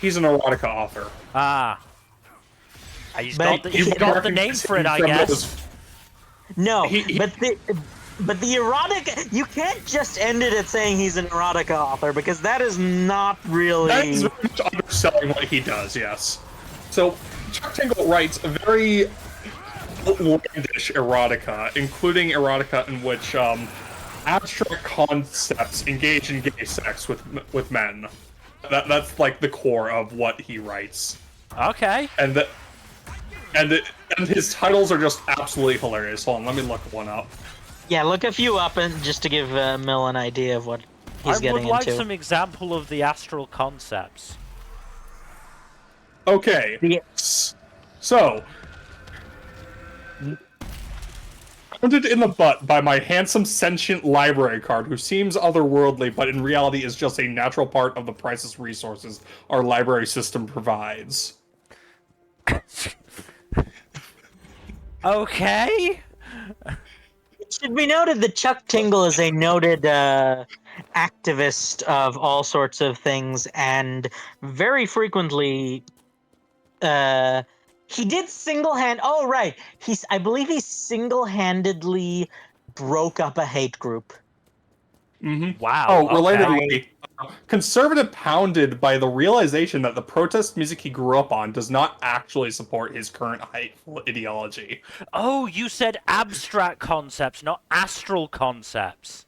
He's an erotica author. Ah. He's got the name for it, I guess. No, but the erotic, you can't just end it at saying he's an erotica author, because that is not really... That is very much underselling what he does, yes. So, Chuck Tingle writes a very outlandish erotica, including erotica in which abstract concepts engage in gay sex with men. That's like the core of what he writes. Okay. And his titles are just absolutely hilarious. Hold on, let me look one up. Yeah, look a few up and just to give Mill an idea of what he's getting into. I would like some example of the astral concepts. Okay. Yeah. So, pounded in the butt by my handsome sentient library card who seems otherworldly but in reality is just a natural part of the priceless resources our library system provides. Okay. It should be noted that Chuck Tingle is a noted activist of all sorts of things, and very frequently, he did Oh, right. I believe he single-handedly broke up a hate group. Mm-hmm. Wow. Oh, okay. relatedly, conservative pounded by the realization that the protest music he grew up on does not actually support his current hateful ideology. Oh, you said abstract concepts, not astral concepts.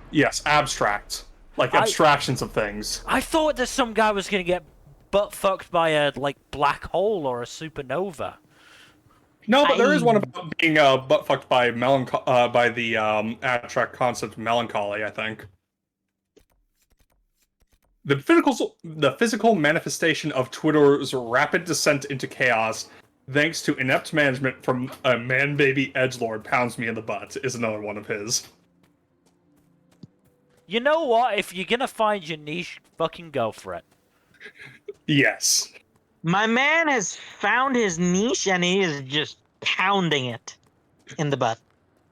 Yes, abstract. Like abstractions of things. I thought that some guy was going to get butt fucked by a black hole or a supernova. No, but there is one about being butt fucked by the abstract concept of melancholy, I think. The physical manifestation of Twitter's rapid descent into chaos, thanks to inept management from a man-baby edgelord, pounds me in the butt, is another one of his. You know what? If you're gonna find your niche, fucking go for it. Yes. My man has found his niche, and he is just pounding it in the butt.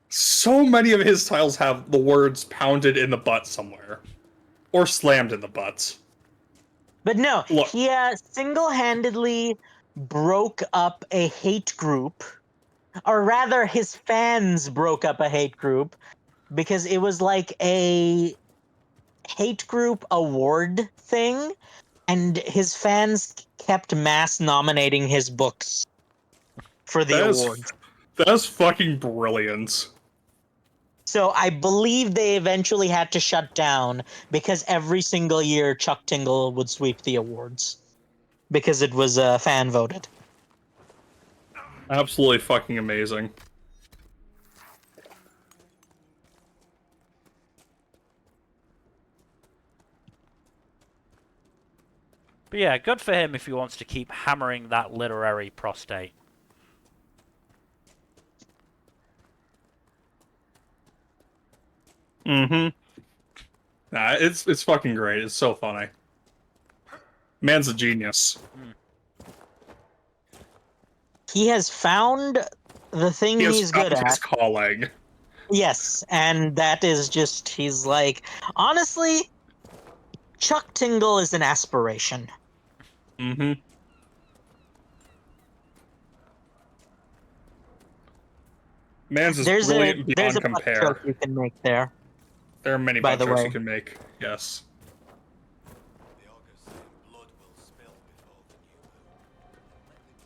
So many of his titles have the words pounded in the butt somewhere. Or slammed in the butts. But no, Look. he single-handedly broke up a hate group. Or rather, his fans broke up a hate group, because it was like a hate group award thing, and his fans kept mass nominating his books for the awards. That's fucking brilliant. So I believe they eventually had to shut down because every single year Chuck Tingle would sweep the awards because it was fan voted. Absolutely fucking amazing. But yeah, good for him if he wants to keep hammering that literary prostate. Mm-hmm. Nah, it's fucking great. It's so funny. Man's a genius. He has found the thing He has he's good found his at. calling. Yes, and that is just, he's like, honestly, Chuck Tingle is an aspiration. Mm-hmm. Man's is brilliant there's beyond a butt compare. joke you can make there. There are many By butt the jokes way. you can make. Yes. The augurs say blood will spill before the new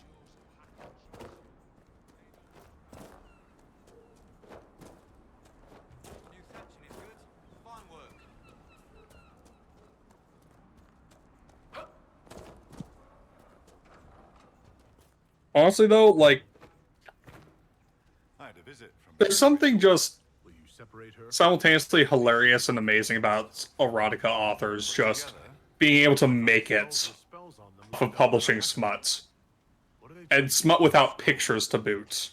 moon. New section is good. Fine work. Honestly, though, like, I had a visit from there's something just Will you separate her? simultaneously hilarious and amazing about erotica authors just being able to make it off of publishing smut. And smut without pictures to boot.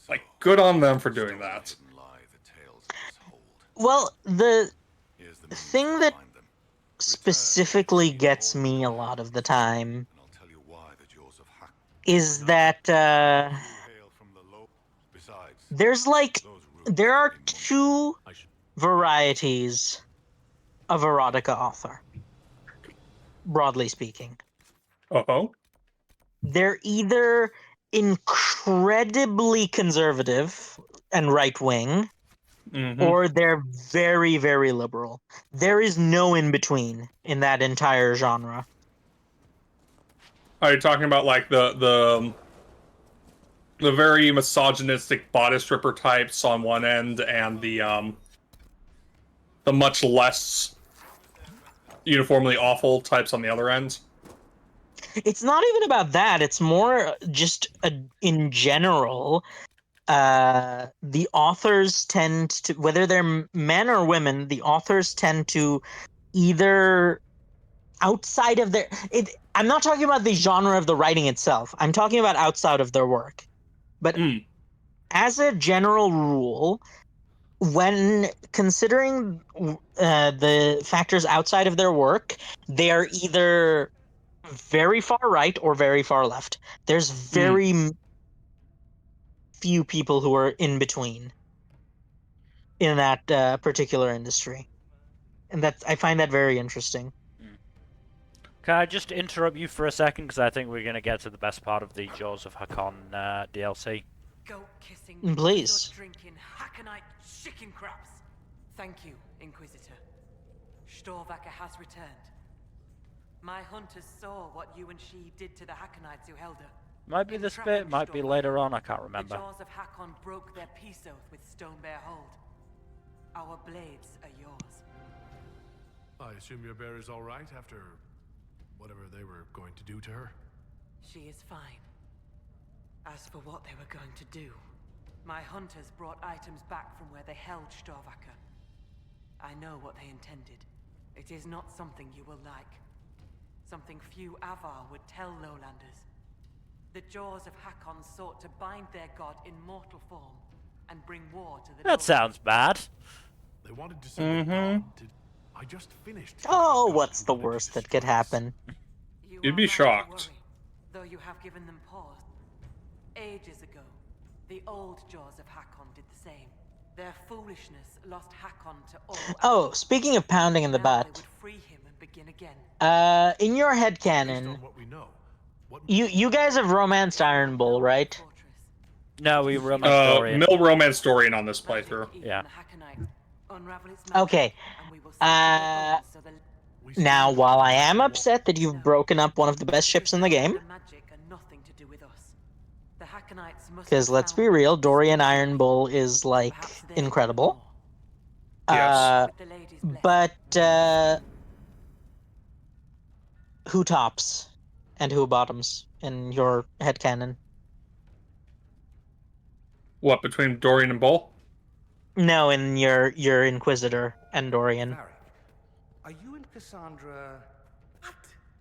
Like, good on them for doing that. Well, the thing that specifically gets me a lot of the time is that there are two varieties of erotica author, broadly speaking. Uh-oh. They're either incredibly conservative and right-wing, or they're very, very liberal. There is no in-between in that entire genre. Are you talking about, like, the very misogynistic bodice stripper types on one end and the much less uniformly awful types on the other end? It's not even about that. It's more just in general. The authors tend to, whether they're men or women, the authors tend to either outside of their I'm not talking about the genre of the writing itself. I'm talking about outside of their work. But as a general rule, when considering the factors outside of their work, they are either very far right or very far left. There's very few people who are in between in that particular industry, and I find that very interesting. Can I just interrupt you for a second, because I think we're going to get to the best part of the Jaws of Hakkon DLC. Goat kissing, Please. blood drinking, Hakkonite chicken craps. Thank you, Inquisitor. Storvacker has returned. My hunters saw what you and she did to the Hakkonites who held her. Might be this bit, might be later on, I can't remember. The jaws of Hakkon broke their peace oath with Stonebear Hold. Our blades are yours. I assume your bear is all right after whatever they were going to do to her? She is fine. As for what they were going to do, my hunters brought items back from where they held Storvacker. I know what they intended. It is not something you will like. Something few Avar would tell Lowlanders. The jaws of Hakkon sought to bind their god in mortal form and bring war to the That sounds bad. They wanted to see God. I just finished. Oh, what's the worst that could happen? You'd be shocked. Though you have given them pause. Ages ago, the old jaws of Hakkon did the same. Their foolishness lost Hakkon to all. Oh, speaking of pounding in the butt, They would free him and begin again. in your headcanon, you guys have romanced Iron Bull, right? No, we romanced Dorian. Mill romance Dorian on this playthrough. Yeah. Okay. Now, while I am upset that you've broken up one of the best ships in the game, because let's be real, Dorian Iron Bull is, like, incredible. Yes. But, who tops and who bottoms in your headcanon? What, between Dorian and Bull? No, in your Inquisitor and Dorian. Are you and Cassandra?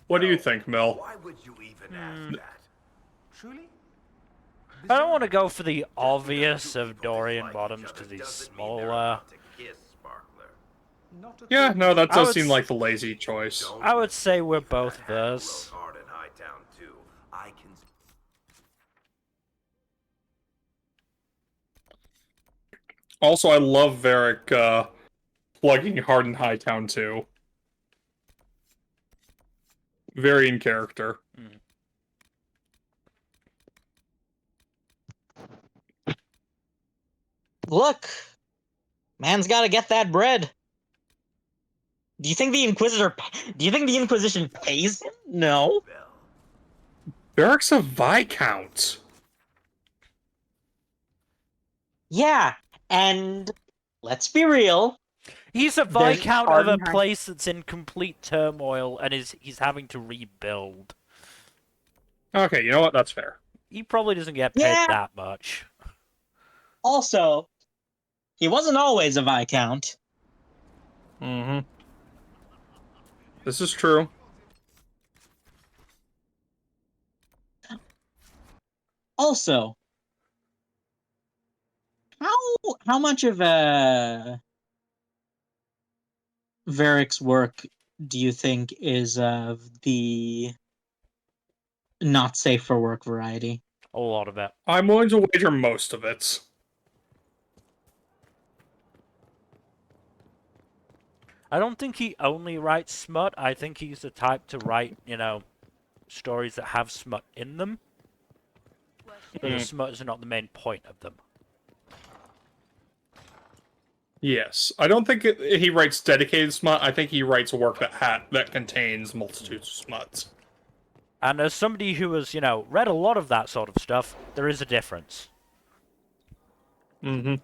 What do you think, Mill? Why would you even ask that? Truly? I don't want to go for the obvious of Dorian bottoms because he's smaller. Yeah, no, that I does would seem s- like the lazy choice. I would say we're both theirs. Hard in Hightown too. I can. Also, I love Varric plugging Hard in Hightown too. Very in character. Mm. Look, man's got to get that bread. Do you think the Inquisitor? Do you think the Inquisition pays him? No. Varric's a Viscount. Yeah, and let's be real. He's a There's viscount of a Hardenheim. place that's in complete turmoil, and he's having to rebuild. Okay, you know what? That's fair. He probably doesn't get paid Yeah. that much. Also, he wasn't always a Viscount. Mm-hmm. This is true. Also, how much of Varric's work do you think is of the not safe for work variety? A lot of it. I'm willing to wager most of it. I don't think he only writes smut. I think he's the type to write, stories that have smut in them. But the smut is not the main point of them. Yes. I don't think he writes dedicated smut. I think he writes work that contains multitudes of smuts. And as somebody who has, read a lot of that sort of stuff, there is a difference. Mm-hmm.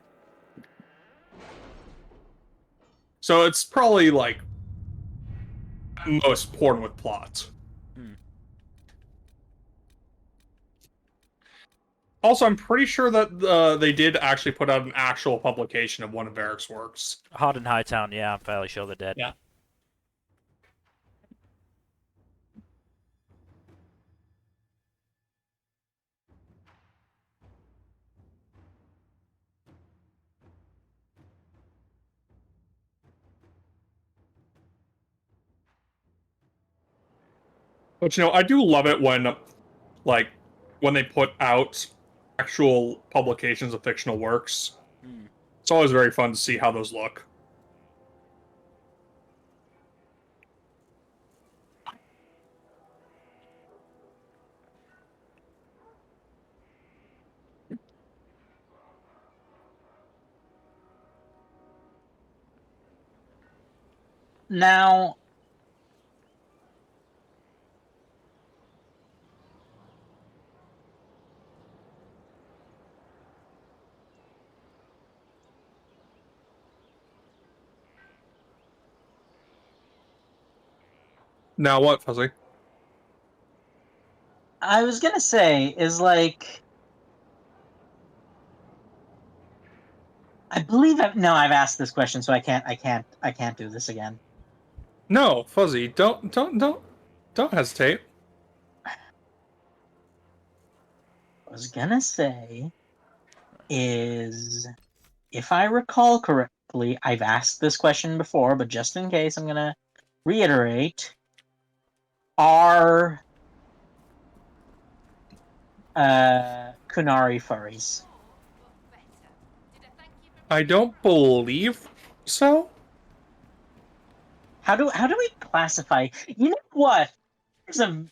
So it's probably, like, most porn with plot. Also, I'm pretty sure that they did actually put out an actual publication of one of Varric's works. Hard in Hightown, yeah, I'm fairly sure they did. Yeah. But, I do love it when, like, when they put out actual publications of fictional works. It's always very fun to see how those look. Now, Now what, Fuzzy? I was gonna say is like, I believe I've asked this question, so I can't do this again. No, Fuzzy, don't hesitate. I was gonna say is, if I recall correctly, I've asked this question before, but just in case, I'm gonna reiterate: are Kunari furries? I don't believe so. How do we classify? You know what?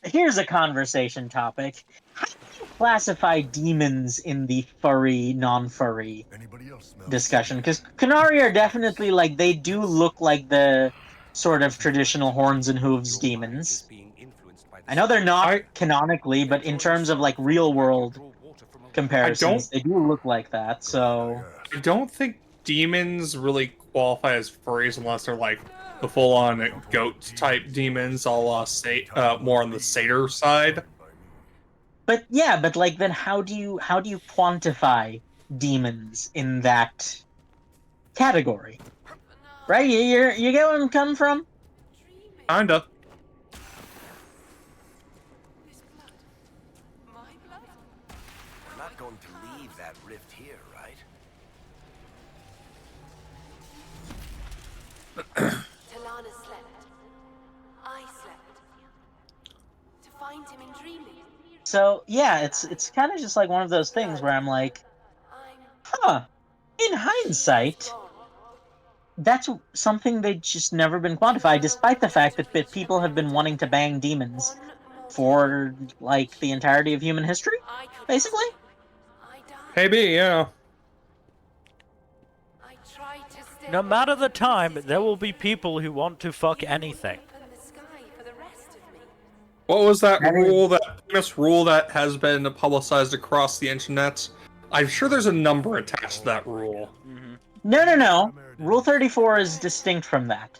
Here's a conversation topic. How do you classify demons in the furry, non-furry discussion? Because Kunari are definitely, like, they do look like the sort of traditional horns and hooves demons. I know they're not canonically, but in terms of, like, real world comparisons, they do look like that. So I don't think demons really qualify as furries unless they're like the full-on goat type demons, all more on the satyr side. But yeah, but like, then how do you quantify demons in that category? Right? You get where I'm coming from? Kinda. We're not going to leave that rift here, right? Talana slept. I slept. To find him in dreaming. So yeah, it's kind of just like one of those things where I'm like, I'm... huh. In hindsight, that's something they've just never been quantified, despite the fact that people have been wanting to bang demons for like the entirety of human history, basically. Hey, B, yeah. No matter the time, there will be people who want to fuck anything. What was that That rule, is- that famous rule that has been publicized across the internet? I'm sure there's a number attached to that rule. No. Rule 34 is distinct from that.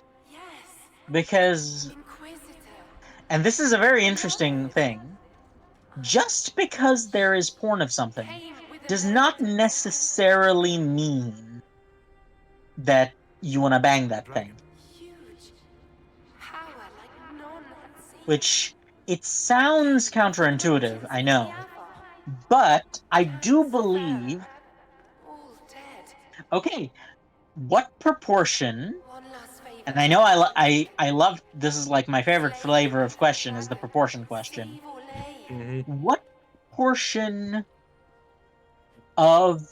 Because, and this is a very interesting thing, just because there is porn of something does not necessarily mean that you want to bang that thing. Which, it sounds counterintuitive, I know. But I do believe... Okay, what proportion... And I know I love... This is like my favorite flavor of question, is the proportion question. What portion of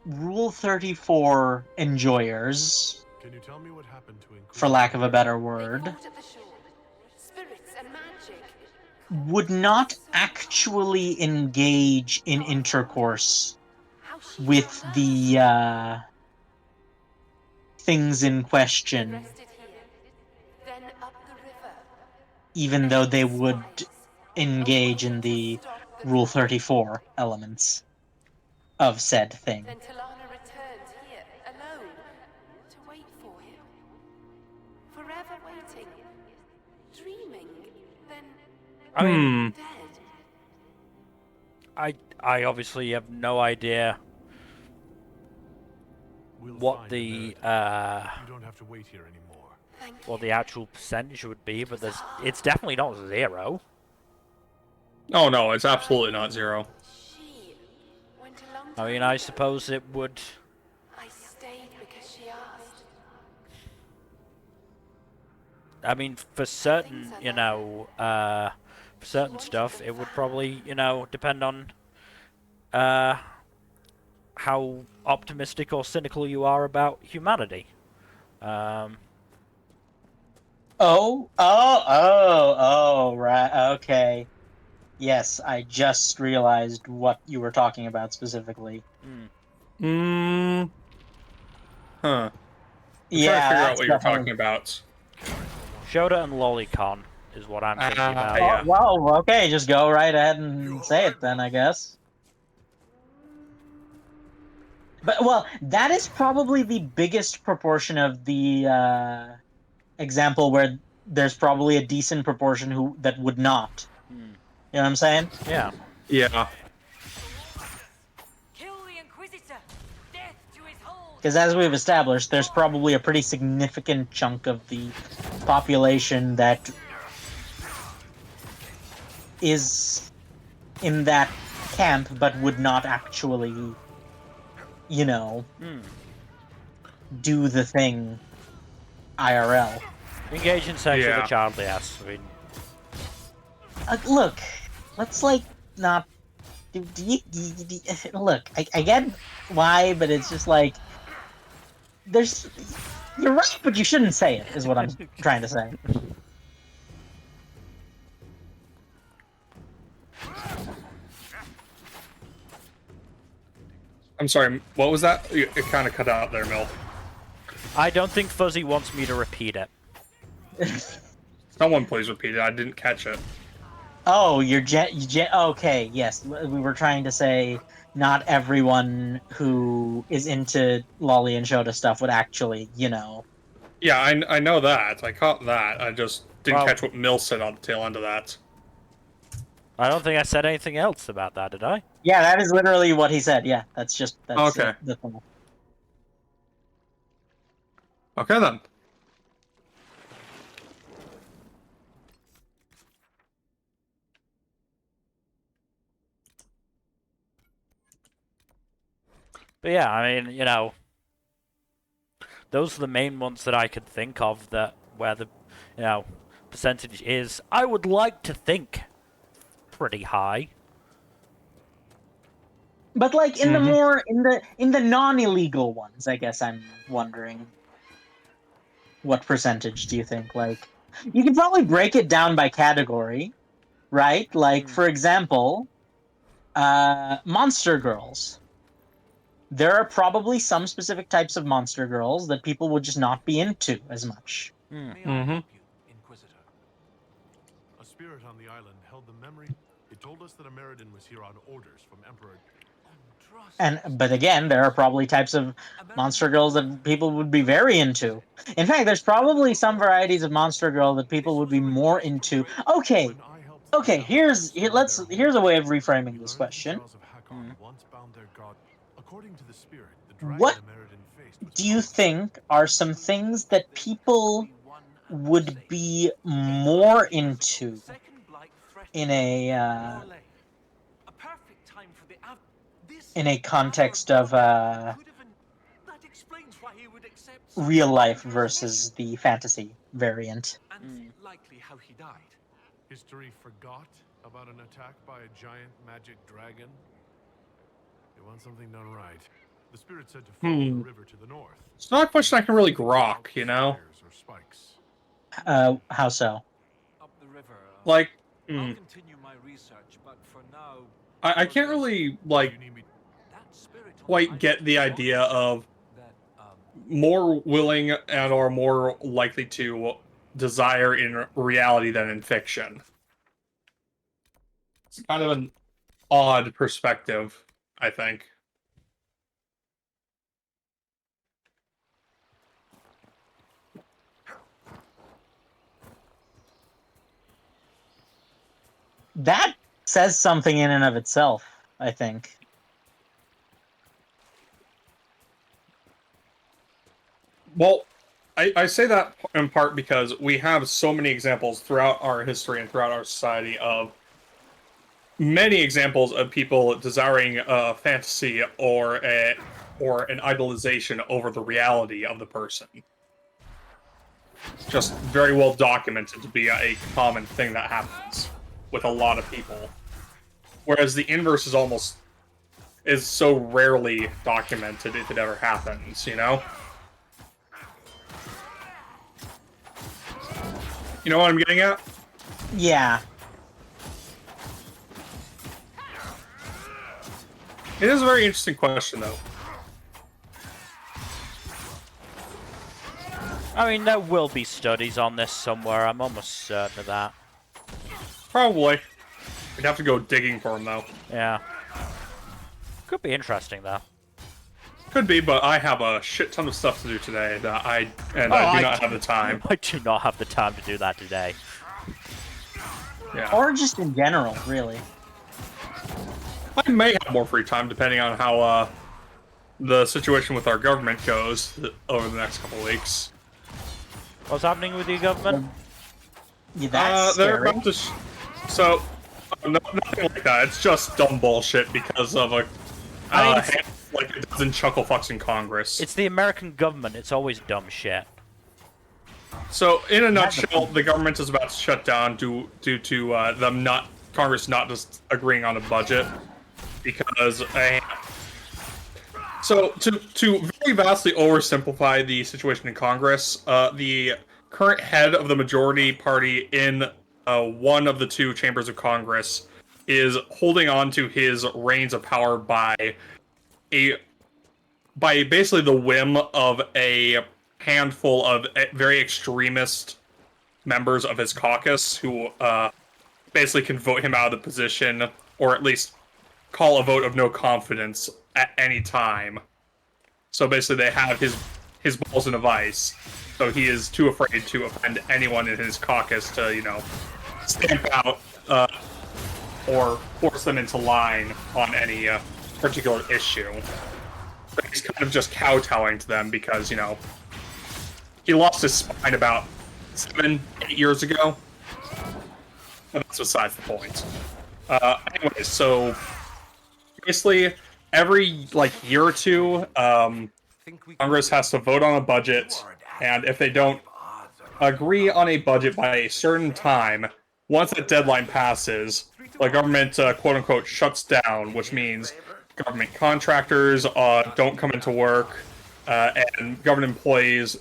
Rule 34 enjoyers, Can you tell me what happened to Inquisition? for lack of a better word, would not actually engage in intercourse with the things in question, even though they would engage in the Rule 34 elements of said thing? Then Talana returned here, alone, to wait for him. Forever waiting. Dreaming. Then I mean, dead. I obviously have no idea We'll what find the You don't have to wait here anymore. what the actual percentage would be, but it's definitely not 0. Oh no, it's absolutely not 0. She went a long I time mean, I ago. suppose it would. I stayed because she asked. I mean, for certain, for certain stuff, it would probably, depend on how optimistic or cynical you are about humanity. Right, okay. Yes, I just realized what you were talking about specifically. Huh. I'm Yeah, trying to figure out that's what you're definitely... talking about. Shoda and Lolicon is what I'm thinking about. Yeah. Well, okay, just go right ahead and say it then, I guess. But, well, that is probably the biggest proportion of the example where there's probably a decent proportion that would not. You know what I'm saying? Yeah. Yeah. Kill the Inquisitor! Death to his hold! Because as we've established, there's probably a pretty significant chunk of the population that is in that camp but would not actually, do the thing IRL. Engage in sex with Yeah. a child, yes. I mean, Look, let's not... Look, I get why, but it's just like... You're right, but you shouldn't say it, is what I'm trying to say. I'm sorry, what was that? It kind of cut out there, Mil. I don't think Fuzzy wants me to repeat it. Someone please repeat it, I didn't catch it. Oh, okay, yes. We were trying to say not everyone who is into Lolly and Shota stuff would actually, Yeah, I know that. I caught that. I just didn't Well- catch what Mil said on the tail end of that. I don't think I said anything else about that, did I? Yeah, that is literally what he said. Yeah, that's Okay. the thing. Okay then. But yeah, I mean, those are the main ones that I could think of that where the percentage is. I would like to think pretty high. But like in the more in the non-illegal ones, I guess I'm wondering what percentage do you think? Like you can probably break it down by category, right? Like for example, monster girls. There are probably some specific types of monster girls that people would just not be into as much. May I help you, Inquisitor? A spirit on the island held the memory. It told us that a Meriden was here on orders from Emperor. But again, there are probably types of monster girls that people would be very into. In fact, there's probably some varieties of monster girl that people would be more into. Okay, here's a way of reframing this question. What do you think are some things that people would be more into in a context of real life versus the fantasy variant? Likely how he died. History forgot about an attack by a giant magic dragon. You want something done right. The spirit said to follow the river to the north. It's not a question I can really grok, you know? How so? Up the river. Like, I'll continue my research, but for now, I can't really, like, quite get the idea of more willing and or more likely to desire in reality than in fiction. It's kind of an odd perspective, I think. That says something in and of itself, I think. Well, I say that in part because we have so many examples throughout our history and throughout our society of many examples of people desiring a fantasy or an idolization over the reality of the person. Just very well documented to be a common thing that happens with a lot of people. Whereas the inverse is so rarely documented if it ever happens, you know? You know what I'm getting at? Yeah. It is a very interesting question, though. I mean, there will be studies on this somewhere. I'm almost certain of that. Probably. We'd have to go digging for them, though. Yeah. Could be interesting, though. Could be, but I have a shit ton of stuff to do today that I do not have the time. I do not have the time to do that today. Yeah. Or just in general, really. I may have more free time depending on how the situation with our government goes over the next couple of weeks. What's happening with your government? Yeah, that's they're scary. about to so nothing like that. It's just dumb bullshit because of a like a dozen chuckle fucks in Congress. It's the American government. It's always dumb shit. So, in a nutshell, the government is about to shut down due to Congress not just agreeing on a budget because so to very vastly oversimplify the situation in Congress, the current head of the majority party in one of the two chambers of Congress is holding on to his reins of power by basically the whim of a handful of very extremist members of his caucus who basically can vote him out of the position or at least call a vote of no confidence at any time. So basically they have his balls in a vice. So he is too afraid to offend anyone in his caucus to, stamp out or force them into line on any particular issue. But he's kind of just kowtowing to them because, he lost his spine about 7-8 years ago. But that's besides the point. Anyways, so basically every year or two, Congress has to vote on a budget, and if they don't agree on a budget by a certain time, once that deadline passes, the government, quote-unquote, shuts down, which means government contractors don't come into work, and government employees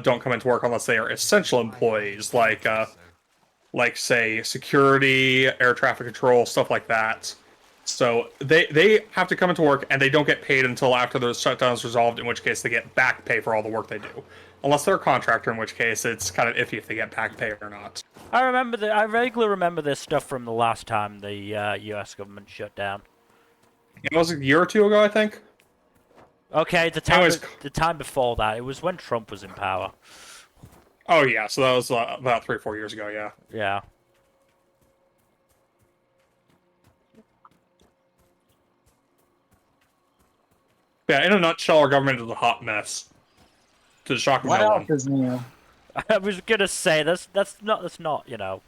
don't come into work unless they are essential employees, like say, security, air traffic control, stuff like that. So they have to come into work, and they don't get paid until after the shutdown is resolved, in which case they get back pay for all the work they do. Unless they're a contractor, in which case it's kind of iffy if they get back pay or not. I vaguely remember this stuff from the last time the U.S. government shut down. It was a year or two ago, I think. Okay, the time before that, it was when Trump was in power. Oh yeah, so that was about 3 or 4 years ago. Yeah. Yeah. Yeah, in a nutshell, our government is a hot mess. To the shock of What no else one. is new? I was gonna say that's not you know.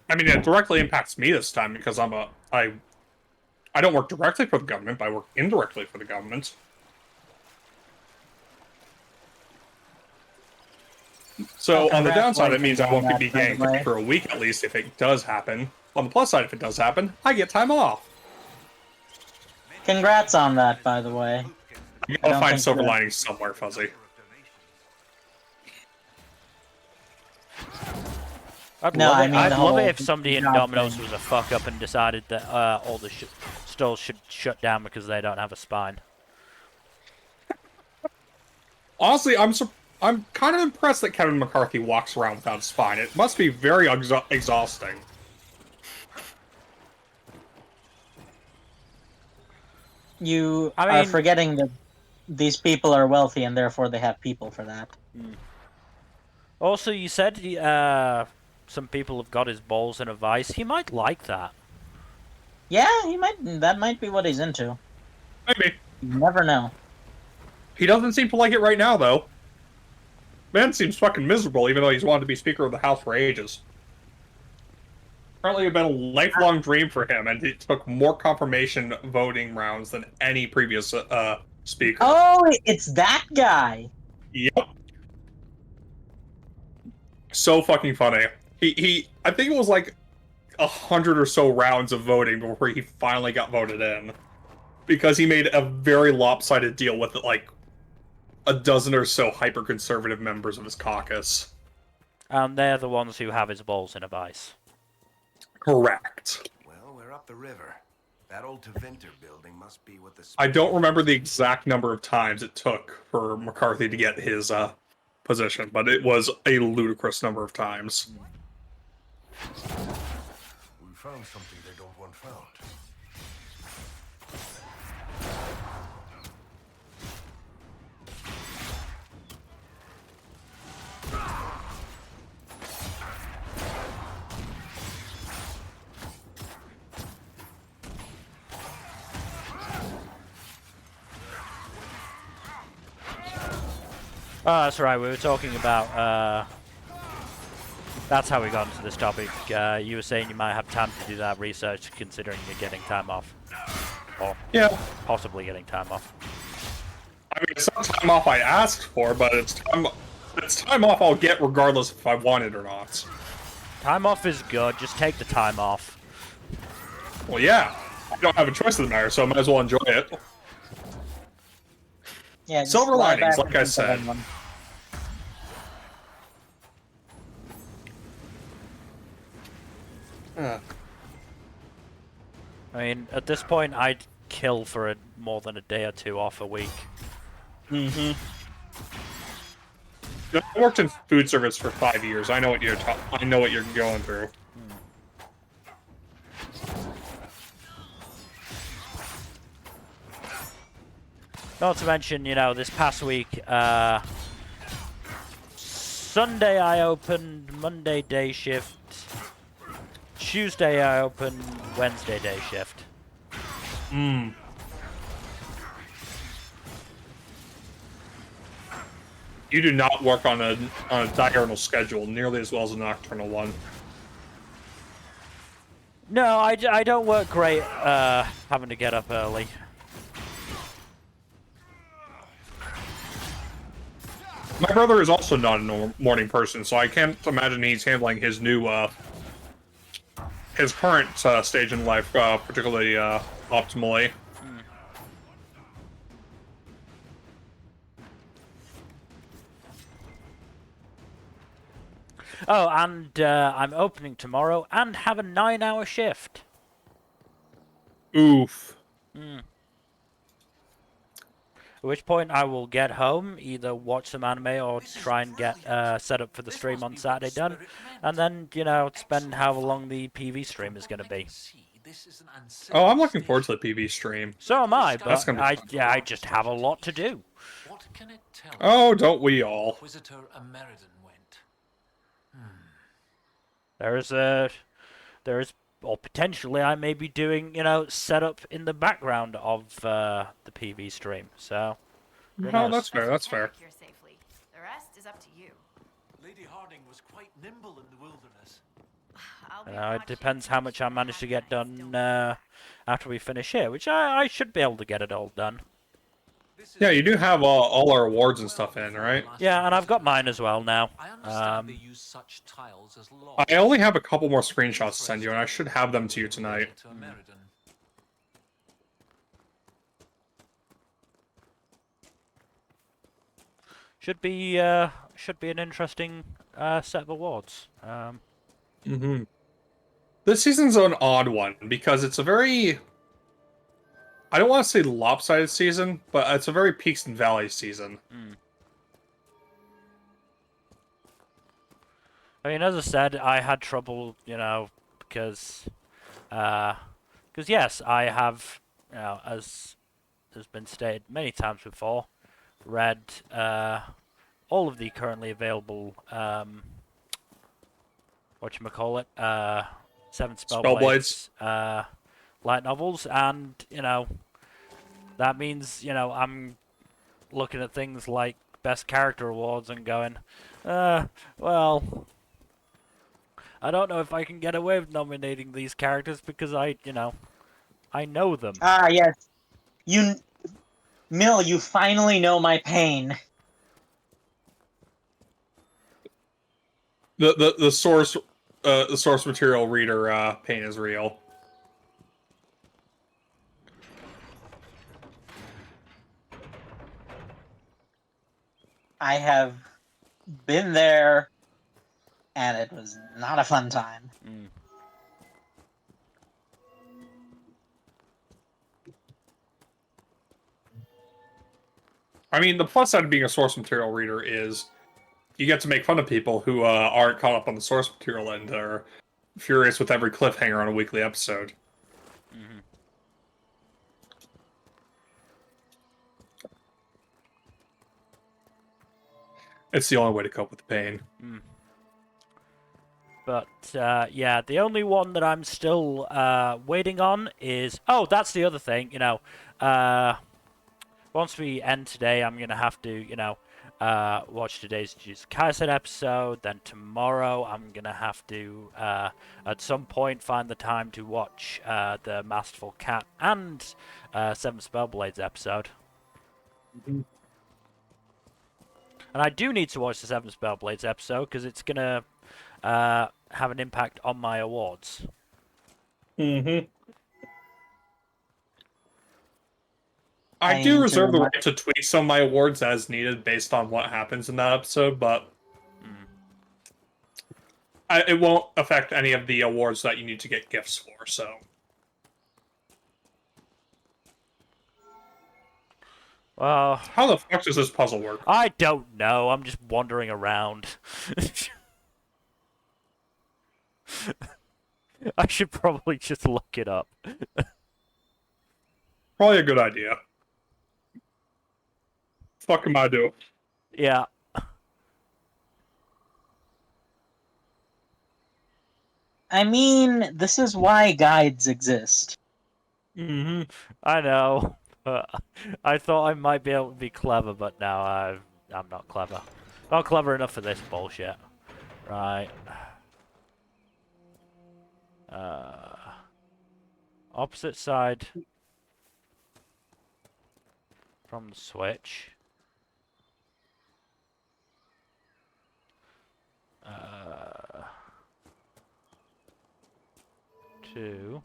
I mean, it directly impacts me this time because I don't work directly for the government, but I work indirectly for the government. So on the downside, it means I won't be getting paid for a week at least if it does happen. On the plus side, if it does happen, I get time off. Congrats on that, by the way. I'll find silver linings somewhere, Fuzzy. I'd love it if somebody in Domino's was a fuck up and decided that all the stores should shut down because they don't have a spine. Honestly, I'm kind of impressed that Kevin McCarthy walks around without a spine. It must be very exhausting. You are forgetting that these people are wealthy and therefore they have people for that. Also, you said some people have got his balls in a vice. He might like that. Yeah, he might. That might be what he's into. Maybe. You never know. He doesn't seem to like it right now, though. Man seems fucking miserable, even though he's wanted to be Speaker of the House for ages. Apparently, it's been a lifelong dream for him, and it took more confirmation voting rounds than any previous speaker. Oh, it's that guy. Yep. So fucking funny. I think it was like 100 or so rounds of voting before he finally got voted in. Because he made a very lopsided deal with, like, a dozen or so hyper-conservative members of his caucus. And they're the ones who have his balls in a vice. Correct. Well, we're up the river. That old Tevinter building must be what the... I don't remember the exact number of times it took for McCarthy to get his position, but it was a ludicrous number of times. We found something they don't want found. Oh, that's right. We were talking about. That's how we got into this topic. You were saying you might have time to do that research, considering you're getting time off, or possibly getting time off. I mean, it's not time off I asked for, but it's time off I'll get regardless if I want it or not. Time off is good. Just take the time off. Well, yeah. I don't have a choice in the matter, so I might as well enjoy it. Yeah, silver linings, like I said. I mean, at this point, I'd kill for more than a day or two off a week. I worked in food service for 5 years. I know what you're going through. Not to mention, you know, this past week, Sunday I opened, Monday day shift, Tuesday I opened, Wednesday day shift. You do not work on a diurnal schedule nearly as well as a nocturnal one. No, I don't work great having to get up early. My brother is also not a morning person, so I can't imagine he's handling his new, his current stage in life particularly optimally. Oh, and I'm opening tomorrow and have a 9-hour shift. Oof. At which point I will get home, either watch some anime or try and get set up for the stream on Saturday done, and then, you know, spend however long the PV stream is going to be. Oh, I'm looking forward to the PV stream. So am I, That's but gonna be fun. I just have a lot to do. What can it tell Oh, don't we all? Inquisitor Ameridan went? There is, or potentially I may be doing, you know, setup in the background of the PV stream. So, who No, knows? that's fair. That's fair. Here safely. The rest is up to you. Lady Harding was quite nimble in the wilderness. I'll be It watching depends how make much sure I manage to get Hakkon done don't after we finish here, which I should be able to get it all done. Yeah, you do have all our awards and stuff in, right? Yeah, and I've got mine as well now. I understand they use such tiles as I only have a couple more screenshots to send you, and I should have them to you tonight. Should be an interesting set of awards. This season's an odd one because it's a very, I don't want to say lopsided season, but it's a very peaks and valleys season. I mean, as I said, I had trouble, you know, because yes, I have, you know, as has been stated many times before, read all of the currently available whatchamacallit, 7 Spellblades light novels, and, you know, that means, you know, I'm looking at things like Best Character Awards and going, well, I don't know if I can get away with nominating these characters because I know them. Ah, yes. Mill, you finally know my pain. The source material reader pain is real. I have been there, and it was not a fun time. I mean, the plus side of being a source material reader is you get to make fun of people who aren't caught up on the source material and are furious with every cliffhanger on a weekly episode. It's the only way to cope with the pain. But, yeah, the only one that I'm still waiting on is... Oh, that's the other thing, you know. Once we end today, I'm going to have to, you know, watch today's Jujutsu Kaisen episode. Then tomorrow, I'm going to have to, at some point, find the time to watch the Masterful Cat and 7 Spellblades episode. And I do need to watch the 7 Spellblades episode, because it's going to have an impact on my awards. I do reserve the right to tweak some of my awards as needed based on what happens in that episode, but it won't affect any of the awards that you need to get gifts for, so... How the fuck does this puzzle work? I don't know. I'm just wandering around. I should probably just look it up. Probably a good idea. Fuck am I doing? Yeah. I mean, this is why guides exist. I know. I thought I might be able to be clever, but now I'm not clever. Not clever enough for this bullshit. Right. Opposite side from the switch. 2.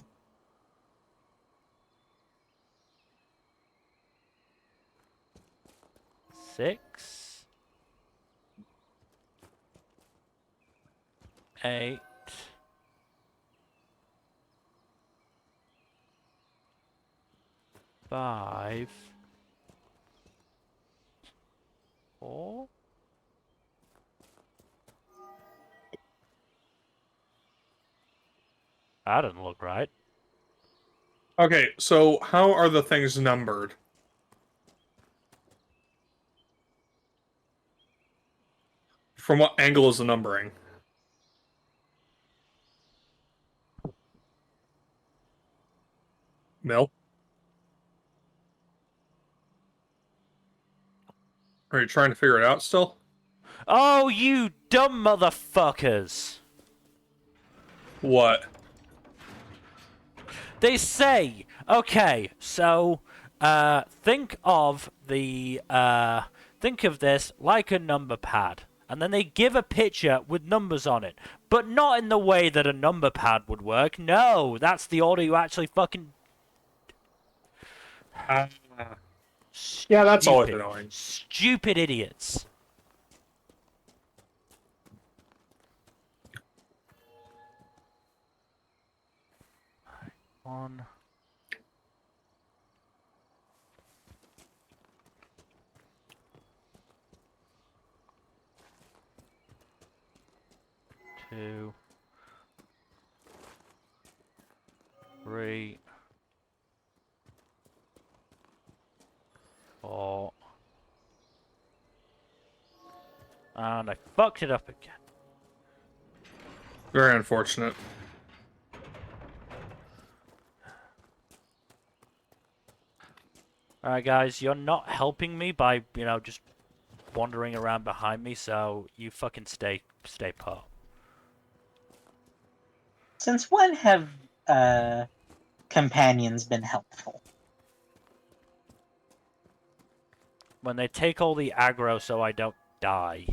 6. 8. 5. 4. That doesn't look right. Okay, so how are the things numbered? From what angle is the numbering? Mill? Are you trying to figure it out still? Oh, you dumb motherfuckers! What? They say, okay, so think of this like a number pad, and then they give a picture with numbers on it, but not in the way that a number pad would work. No, that's the order you actually fucking. Yeah, that's always annoying. Stupid idiots. One. 2. 3. 4. And I fucked it up again. Very unfortunate. Alright, guys, you're not helping me by, just wandering around behind me, so you fucking stay put. Since when have companions been helpful? When they take all the aggro so I don't die.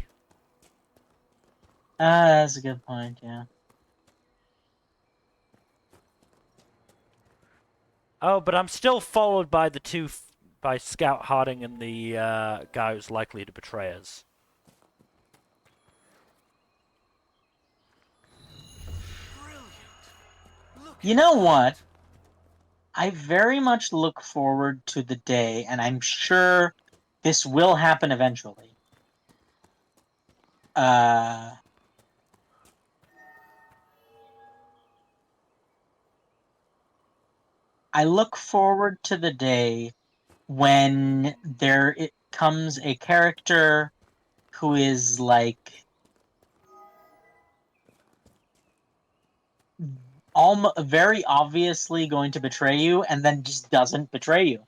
That's a good point, yeah. Oh, but I'm still followed by the two, by Scout Harding and the guy who's likely to betray us. You know what? I very much look forward to the day, and I'm sure this will happen eventually. I look forward to the day when it comes a character who is like very obviously going to betray you and then just doesn't betray you.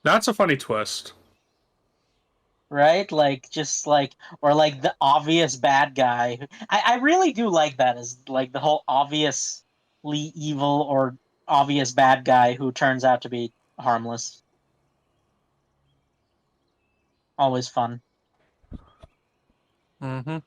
That's a funny twist. Right? Or like the obvious bad guy. I really do like that, as like the whole obviously evil or obvious bad guy who turns out to be harmless. Always fun. Mm-hmm.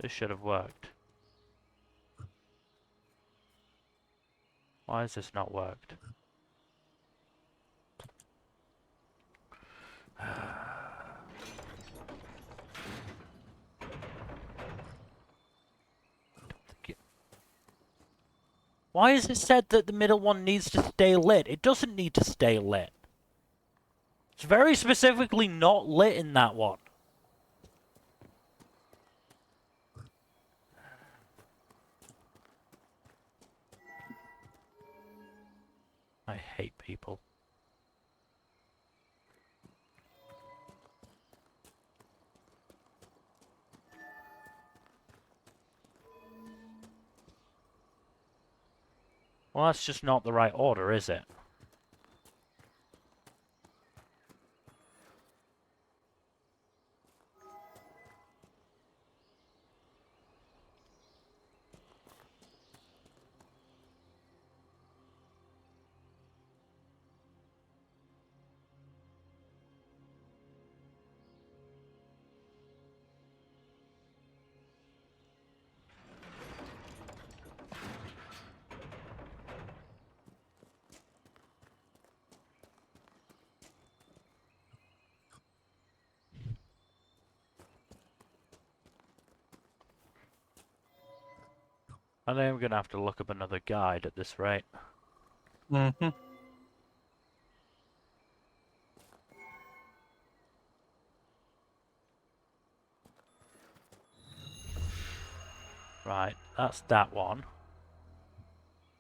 This should have worked. Why has this not worked? Why is it said that the middle one needs to stay lit? It doesn't need to stay lit. It's very specifically not lit in that one. I hate people. Well, that's just not the right order, is it? I think I'm gonna have to look up another guide at this rate. Mm-hmm. Right, that's that one.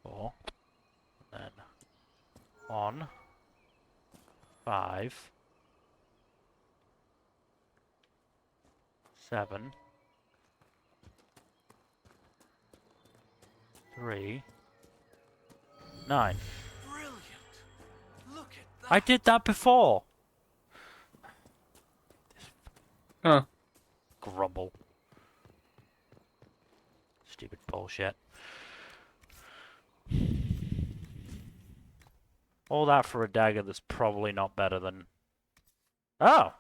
4. Then 1, 5, 7, 3, 9. Brilliant. Look at that. I did that before. Huh. Grumble. Stupid bullshit. All that for a dagger that's probably not better than... Oh!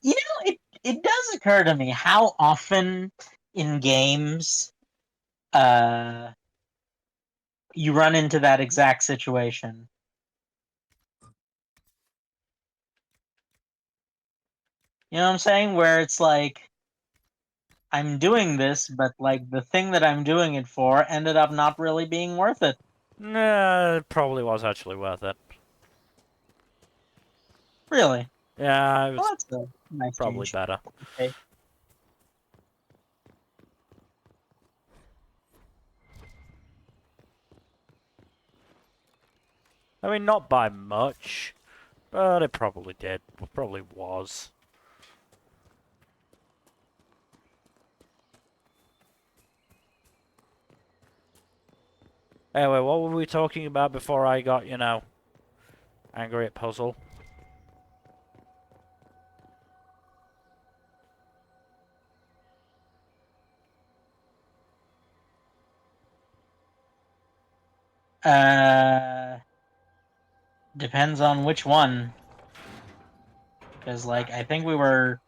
You know, it does occur to me how often in games you run into that exact situation. You know what I'm saying? Where it's like, I'm doing this, but like the thing that I'm doing it for ended up not really being worth it. Nah, it probably was actually worth it. Really? Yeah, it Well, was that's a nice probably change. better. Okay. I mean, not by much, but it probably did. It probably was. Anyway, what were we talking about before I got, you know, angry at puzzle? Depends on which one. Because, like, I think we were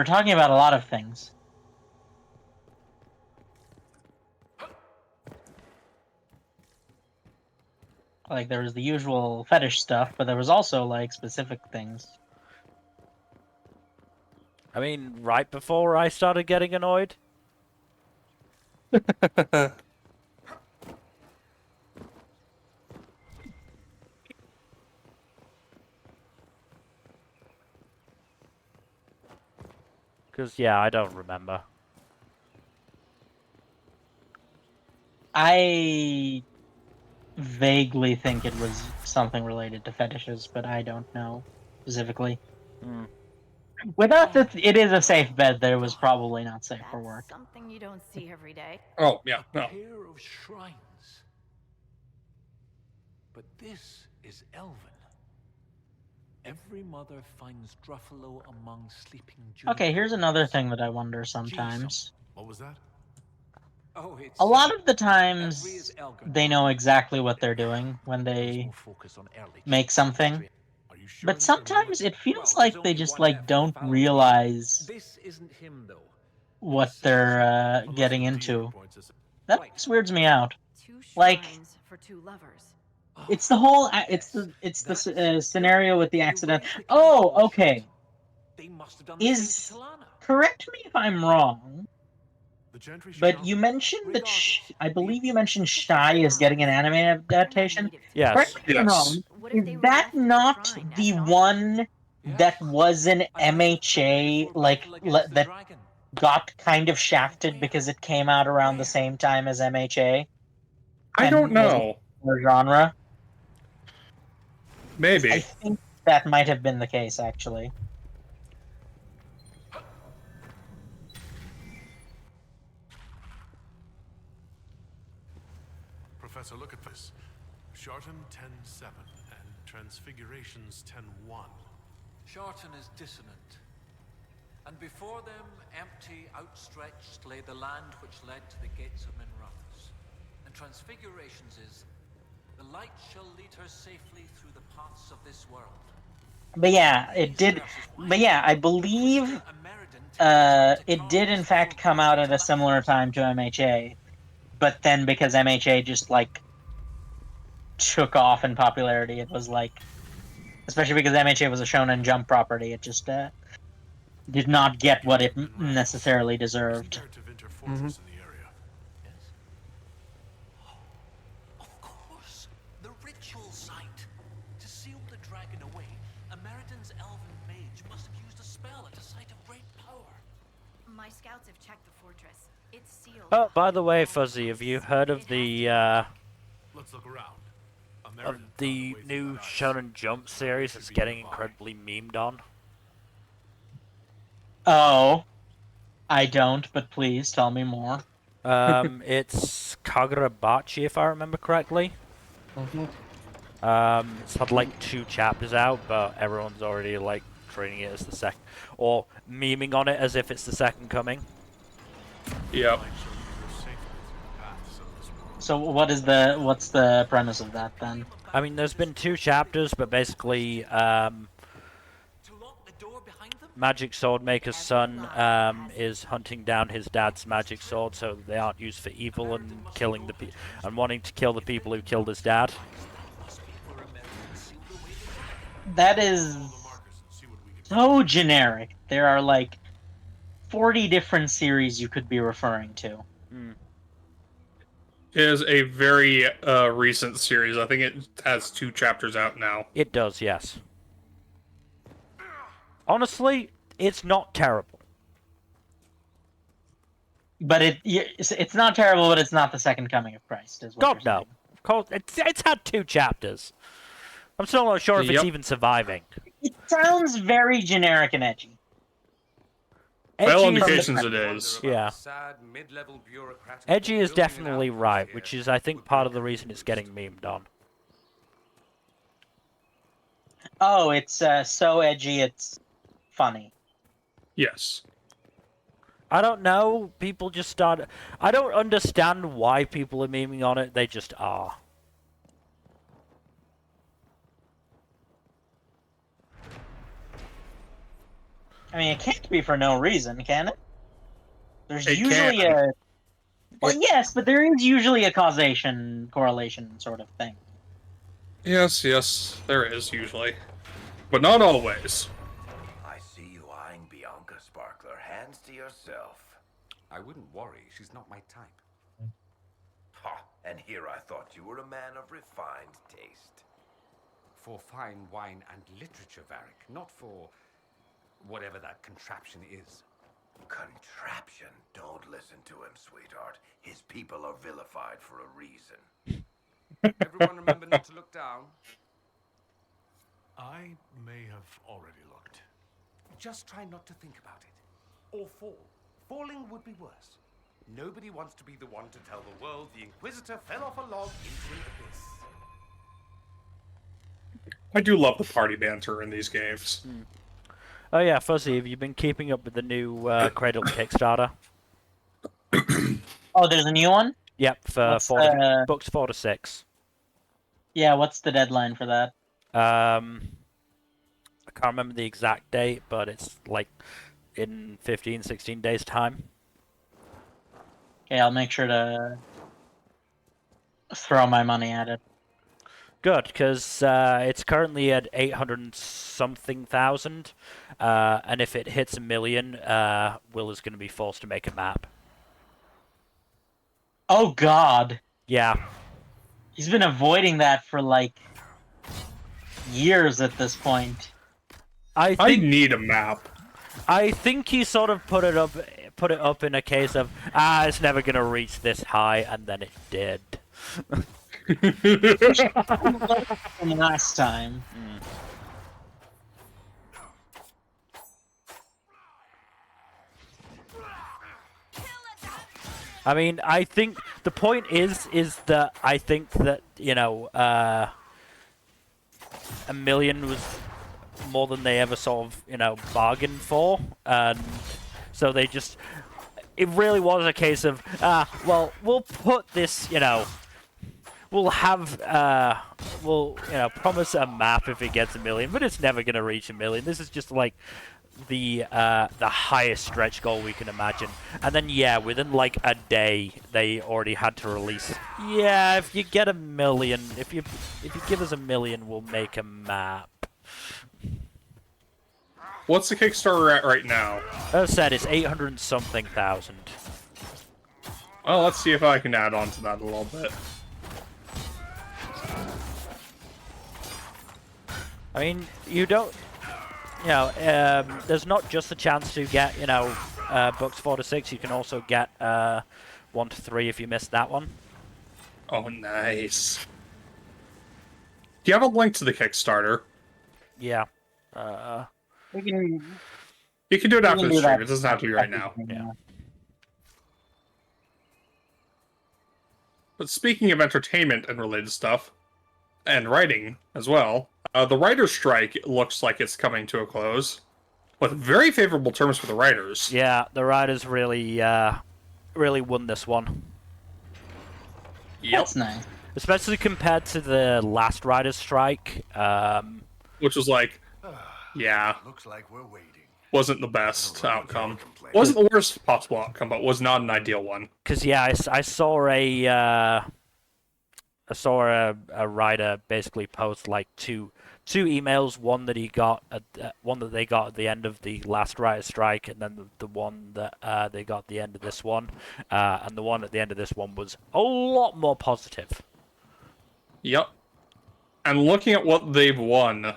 talking about a lot of things. Like, there was the usual fetish stuff, but there was also, like, specific things. I mean, right before I started getting annoyed? Because, yeah, I don't remember. I vaguely think it was something related to fetishes, but I don't know specifically. Hmm. With us, it is a safe bet that it was probably not safe for work. Something you don't see every day. Oh, yeah, A no. pair of shrines. But this is Elven. Every mother finds Druffalo among sleeping Okay, here's another juniper thing that I wonder sometimes. What was that? Oh, it's A lot of the every times, is Elgin they know exactly what they're doing when There's they more focus on early make childhood something. history. Are you sure But these are sometimes Millet? it feels Well, like there's they only just one like F don't Fallow. realize This isn't him though. what It's they're Unless getting the dealer into. points us- That Right. just weirds me out. Two Like- shrines for two lovers. It's the whole it's That's the scenario with the You accident. raised the Oh, Catholic okay. church. They must have done the same Is to Talana. correct me if I'm wrong, The gentry should but not- you mentioned that Regardless, I believe you mentioned Look at Shy those is getting an flowers. anime They're not adaptation. native to Yes. Correct me if I'm Yes. wrong. What if they Is were that left at the not shrine as the an one that Yes. was an I left it MHA before like battle against the that dragon. got kind of shafted because it came out around the Where? same time as MHA? I And don't was know. a genre? I Maybe. think that might have been the case, actually. Professor, look at this. Sharton 10-7 and Transfigurations 10-1. Sharton is dissonant. And before them, empty, outstretched, lay the land which led to the gates of Minrungs. And Transfigurations is, the light shall lead her safely through the paths of this world. But yeah, it did. But yeah, I believe it did in fact come out at a similar time to MHA. But then because MHA just like took off in popularity, it was like especially because MHA was a Shonen Jump property. It just did not get what it necessarily deserved. Isn't there a Tevinter fortress in the area? Yes? Of course! The ritual site! To seal the dragon away, Ameritan's elven mage must have used a spell at a site of great power. My scouts have checked the fortress. It's sealed. Oh, by the way, Fuzzy, have you heard of the Let's look around. new Shonen Jump series that's getting incredibly memed on? Oh, I don't, but please tell me more. It's Kagurabachi, if I remember correctly. It's had like 2 chapters out, but everyone's already like treating it as the second, or memeing on it as if it's the second coming. Yep. So what's the premise of that then? I mean, there's been 2 chapters, but basically, Magic Sword Maker's son is hunting down his dad's magic sword, so they aren't used for evil and killing and wanting to kill the people who killed his dad. That is so generic. There are like 40 different series you could be referring to. It is a very recent series. I think it has 2 chapters out now. It does, yes. Honestly, it's not terrible. But it's not terrible, but it's not the second coming of Christ, is what God, you're saying. no. Of course, it's had 2 chapters. I'm still not sure if it's even surviving. It sounds very generic and edgy. By all Edgy is- indications, it is. Yeah. Edgy is definitely right, which is, I think, part of the reason it's getting memed on. Oh, it's so edgy, it's funny. Yes. I don't know. People just start. I don't understand why people are memeing on it. They just are. I mean, it can't be for no reason, can it? There's It usually can. Well, yes, but there is usually a correlation sort of thing. Yes, there is usually. But not always. I see you eyeing Bianca, Sparkler. Hands to yourself. I wouldn't worry. She's not my type. Ha! And here I thought you were a man of refined taste. For fine wine and literature, Varric, not for whatever that contraption is. Contraption? Don't listen to him, sweetheart. His people are vilified for a reason. Everyone remember not to look down? I may have already looked. Just try not to think about it. Or fall. Falling would be worse. Nobody wants to be the one to tell the world the Inquisitor fell off a log into an abyss. I do love the party banter in these games. Oh yeah, Fuzzy, have you been keeping up with the new Cradle Kickstarter? Oh, there's a new one? Yep, for What's books 4 to 6. Yeah, what's the deadline for that? I can't remember the exact date, but it's like in 15, 16 days' time. Okay, I'll make sure to throw my money at it. Good, because it's currently at 800-something thousand, and if it hits 1 million, Will is going to be forced to make a map. Oh God! Yeah. He's been avoiding that for like years at this point. I need a map. I think he sort of put it up in a case of it's never going to reach this high, and then it did. Last time. I mean, I think the point is that I think that, you know, 1 million was more than they ever sort of, you know, bargained for, and so they just, it really was a case of, well, we'll put this, you know, we'll have, we'll, you know, promise a map if it gets 1 million, but it's never going to reach 1 million. This is just like the highest stretch goal we can imagine. And then, yeah, within like a day, they already had to release, yeah, if you get 1 million, if you give us 1 million, we'll make a map. What's the Kickstarter at right now? As I said, it's 800 and something thousand. Well, let's see if I can add on to that a little bit. I mean, you don't... You know, there's not just the chance to get, you know, books 4 to 6. You can also get 1 to 3 if you missed that one. Oh, nice. Do you have a link to the Kickstarter? Yeah. We can. You can do it after can the do stream. that. It doesn't have to be right now. Yeah. But speaking of entertainment and related stuff, and writing as well, the writer's strike looks like it's coming to a close, with very favorable terms for the writers. Yeah, the writers really, really won this one. Yep. That's nice. Especially compared to the last writer's strike. Which was like, yeah, Looks like we're waiting. wasn't the best outcome. Wasn't the worst possible outcome, but was not an ideal one. Because yeah, I saw a writer basically post like two emails, one that he got one that they got at the end of the last writer's strike, and then the one that they got at the end of this one, and the one at the end of this one was a lot more positive. Yep. And looking at what they've won,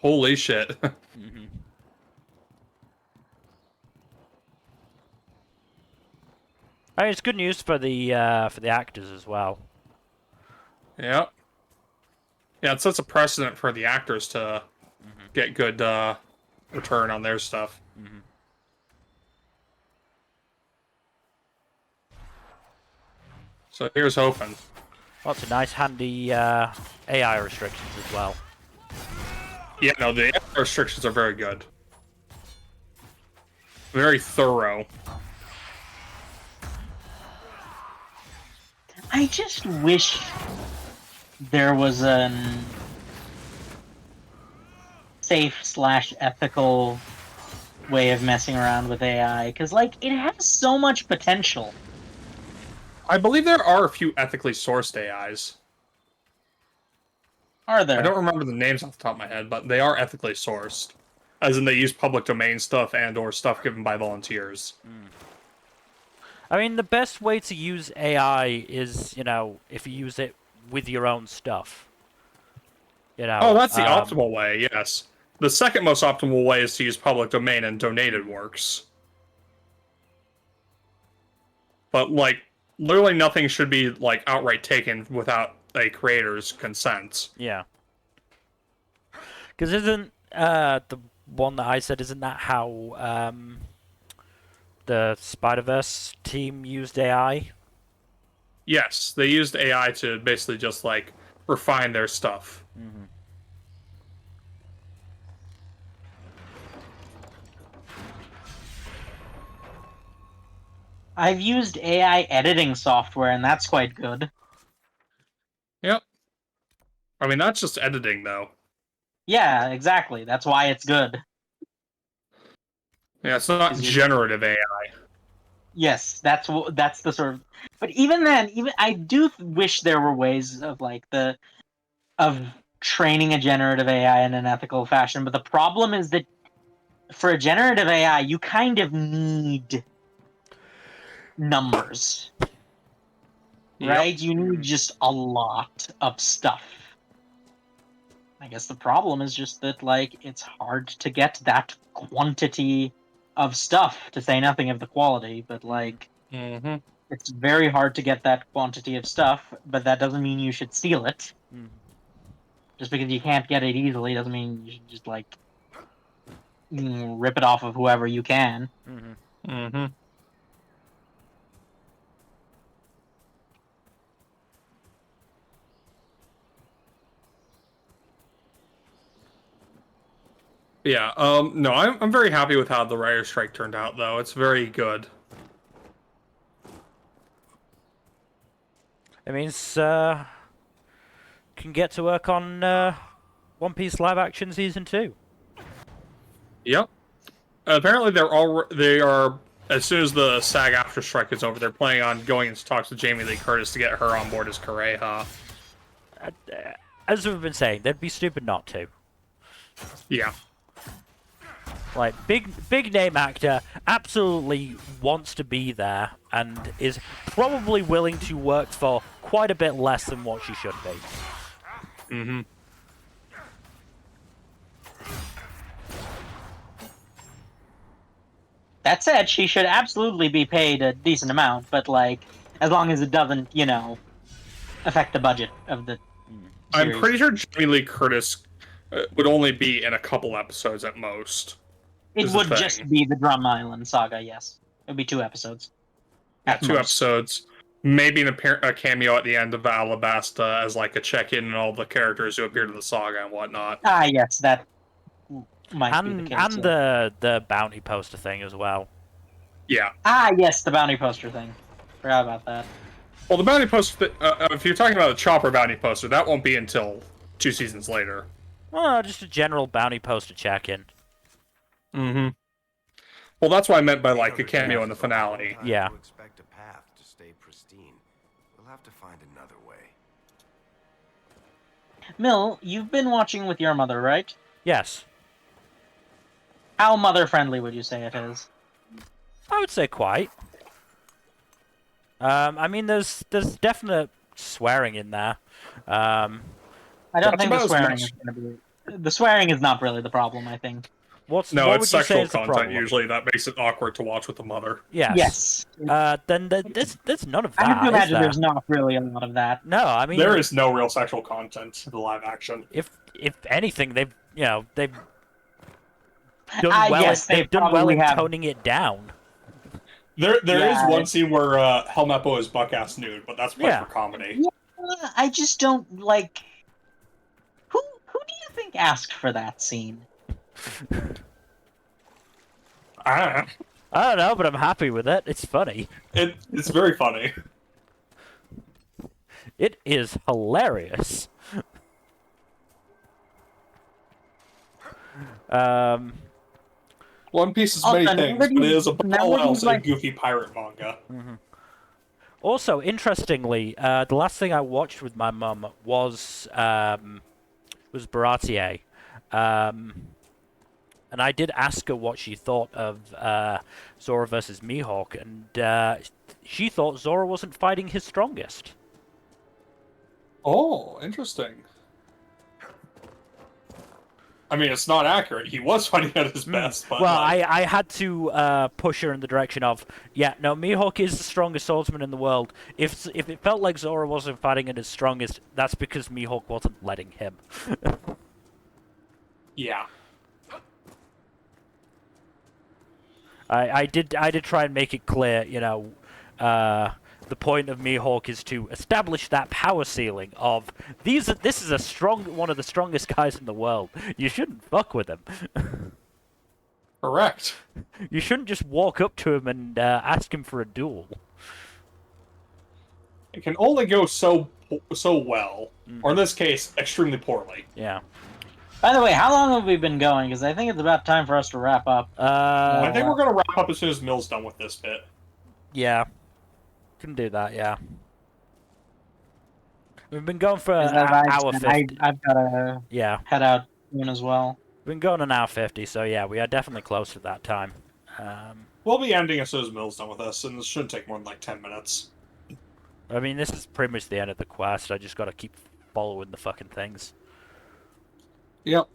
holy shit. Mm-hmm. I mean, it's good news for the actors as well. Yep. Yeah, it sets a precedent for the actors to get good return on their stuff. Mm-hmm. So here's hoping. Lots of nice, handy AI restrictions as well. Yeah, no, the restrictions are very good. Very thorough. I just wish there was an safe/ethical way of messing around with AI, because like it has so much potential. I believe there are a few ethically sourced AIs. Are there? I don't remember the names off the top of my head, but they are ethically sourced. As in they use public domain stuff and or stuff given by volunteers. I mean, the best way to use AI is, you know, if you use it with your own stuff. You know. Oh, that's the optimal way, yes. The second most optimal way is to use public domain and donated works. But, like, literally nothing should be, like, outright taken without a creator's consent. Yeah. Because isn't the one that I said, isn't that how the Spider-Verse team used AI? Yes, they used AI to basically just, like, refine their stuff. Mm-hmm. I've used AI editing software, and that's quite good. Yep. I mean, that's just editing, though. Yeah, exactly. That's why it's good. Yeah, it's not generative AI. Yes, that's the sort of. But even then, I do wish there were ways of of training a generative AI in an ethical fashion. But the problem is that for a generative AI, you kind of need numbers, right? You need just a lot of stuff. I guess the problem is just that, like, it's hard to get that quantity of stuff, to say nothing of the quality, but, like, it's very hard to get that quantity of stuff, but that doesn't mean you should steal it. Just because you can't get it easily doesn't mean you should just, like, rip it off of whoever you can. Yeah, no, I'm very happy with how the writer's strike turned out, though. It's very good. It means can get to work on One Piece live action season 2. Yep. Apparently, they are as soon as the SAG-AFTRA strike is over, they're planning on going into talks with Jamie Lee Curtis to get her on board as Kureha. As we've been saying, they'd be stupid not to. Yeah. Like, big name actor, absolutely wants to be there, and is probably willing to work for quite a bit less than what she should be. Mm-hmm. That said, she should absolutely be paid a decent amount, but like, as long as it doesn't, affect the budget of the series. I'm pretty sure Jamie Lee Curtis would only be in a couple episodes at most. It would just be the Drum Island saga, yes. It would be 2 episodes. Yeah, 2 episodes. Maybe a cameo at the end of Alabasta as like a check-in and all the characters who appeared in the saga and whatnot. Ah, yes, that might be the case. And the bounty poster thing as well. Yeah. Ah, yes, the bounty poster thing. Forgot about that. Well, the bounty poster, if you're talking about the Chopper bounty poster, that won't be until 2 seasons later. Well, just a general bounty poster check-in. Mm-hmm. Well, that's what I meant by like a cameo in the finale. Yeah. Expect a path to stay pristine. We'll have to find another way. Mill, you've been watching with your mother, right? Yes. How mother-friendly would you say it is? I would say quite. I mean, there's definite swearing in there. I don't think the swearing is going to be... The swearing is not really the problem, I think. What it's would you say sexual is the content problem? usually that makes it awkward to watch with the mother. Yes. Then there's none of that. I have to imagine there's not really a lot of that. No, I mean there is no real sexual content in the live action. If anything, they've done well. Yes, they've done well in have. toning it down. There is one scene where Helmeppo is buck-ass nude, but that's played for comedy. Yeah, I just don't like. Who do you think asked for that scene? I don't know, but I'm happy with it. It's funny. It's very funny. It is hilarious. One Piece is many things, but it is above all else a goofy pirate manga. Mm-hmm. Also, interestingly, the last thing I watched with my mum was Baratier. And I did ask her what she thought of Zora versus Mihawk, and she thought Zora wasn't fighting his strongest. Oh, interesting. I mean, it's not accurate. He was fighting at his best. But well, I had to push her in the direction of, Mihawk is the strongest swordsman in the world. If it felt like Zora wasn't fighting at his strongest, that's because Mihawk wasn't letting him. Yeah. I did try and make it clear, the point of Mihawk is to establish that power ceiling of this is one of the strongest guys in the world. You shouldn't fuck with him. Correct. You shouldn't just walk up to him and ask him for a duel. It can only go so well, or in this case, extremely poorly. Yeah. By the way, how long have we been going? Because I think it's about time for us to wrap up. I think we're going to wrap up as soon as Mill's done with this bit. Yeah. Can do that, yeah. We've been going for an hour 50. I've got to head out soon as well. We've been going an hour 50, so yeah, we are definitely close to that time. We'll be ending as soon as Mill's done with us, and this shouldn't take more than like 10 minutes. I mean, this is pretty much the end of the quest. I just got to keep following the fucking things. Yep.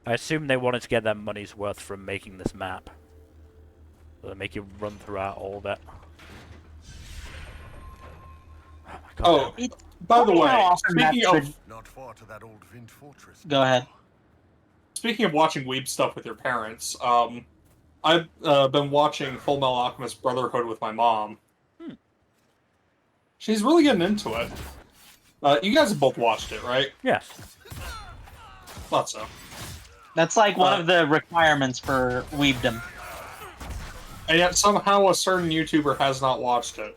I assume they wanted to get their money's worth from making this map. So they make you run throughout all of it. Oh my god. Oh, by the way, speaking of... Not far to that old Vint fortress. Go ahead. Speaking of watching weeb stuff with your parents, I've been watching Full Metal Alchemist Brotherhood with my mom. She's really getting into it. You guys have both watched it, right? Yes. Thought so. That's like one of the requirements for weebdom. And yet somehow a certain YouTuber has not watched it.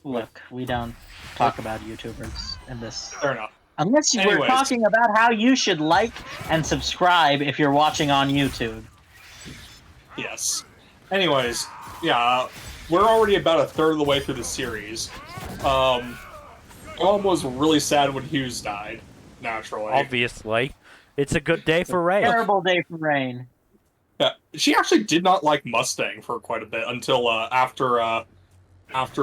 Look, we don't talk about YouTubers in this. Fair enough. Unless we're talking about how you should like and subscribe if you're watching on YouTube. Yes. Anyways, yeah, we're already about a third of the way through the series. Mom was really sad when Hughes died, naturally. Obviously. It's a good day for rain. Terrible day for rain. Yeah, she actually did not like Mustang for quite a bit until after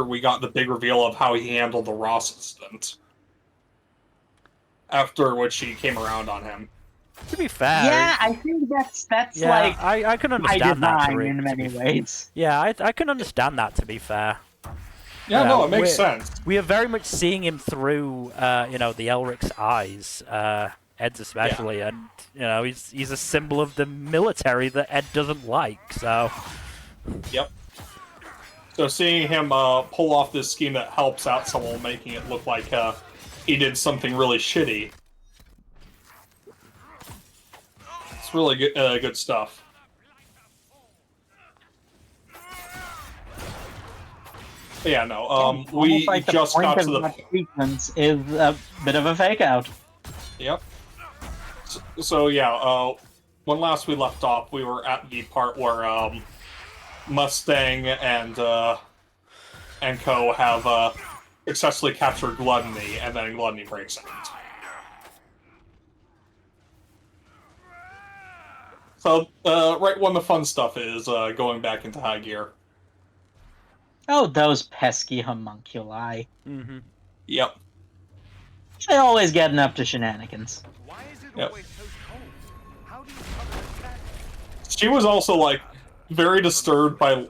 we got the big reveal of how he handled the Ross incident. After which she came around on him. To be fair, Yeah, I think that's yeah, like I can by understand that. design in many ways. Yeah, I can understand that. To be fair. Yeah, no, it makes sense. We are very much seeing him through, the Elric's eyes, Ed's especially, and he's a symbol of the military that Ed doesn't like. So. Yep. So seeing him pull off this scheme that helps out someone, making it look like he did something really shitty. It's really good stuff. But yeah, no. We like just got to the sequence is a bit of a fake out. Yep. So yeah, when last we left off, we were at the part where Mustang and Co have successfully captured Gluttony, and then Gluttony breaks out. So right when the fun stuff is going back into high gear. Oh, those pesky homunculi. Mm-hmm. Yep. They always getting up to shenanigans. Why is it Yep. always so cold? How do you cover attack? She was also, like, very disturbed by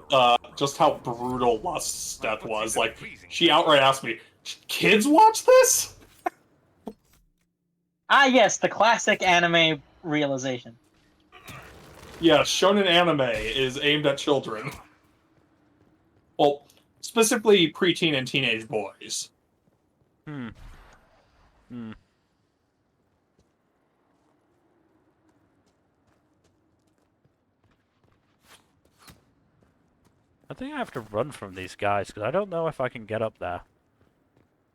just how brutal Lust's death was. Like, she outright asked me, "Kids watch this?" Ah, yes, the classic anime realization. Yeah, shonen anime is aimed at children. Well, specifically preteen and teenage boys. Hmm. I think I have to run from these guys, because I don't know if I can get up there.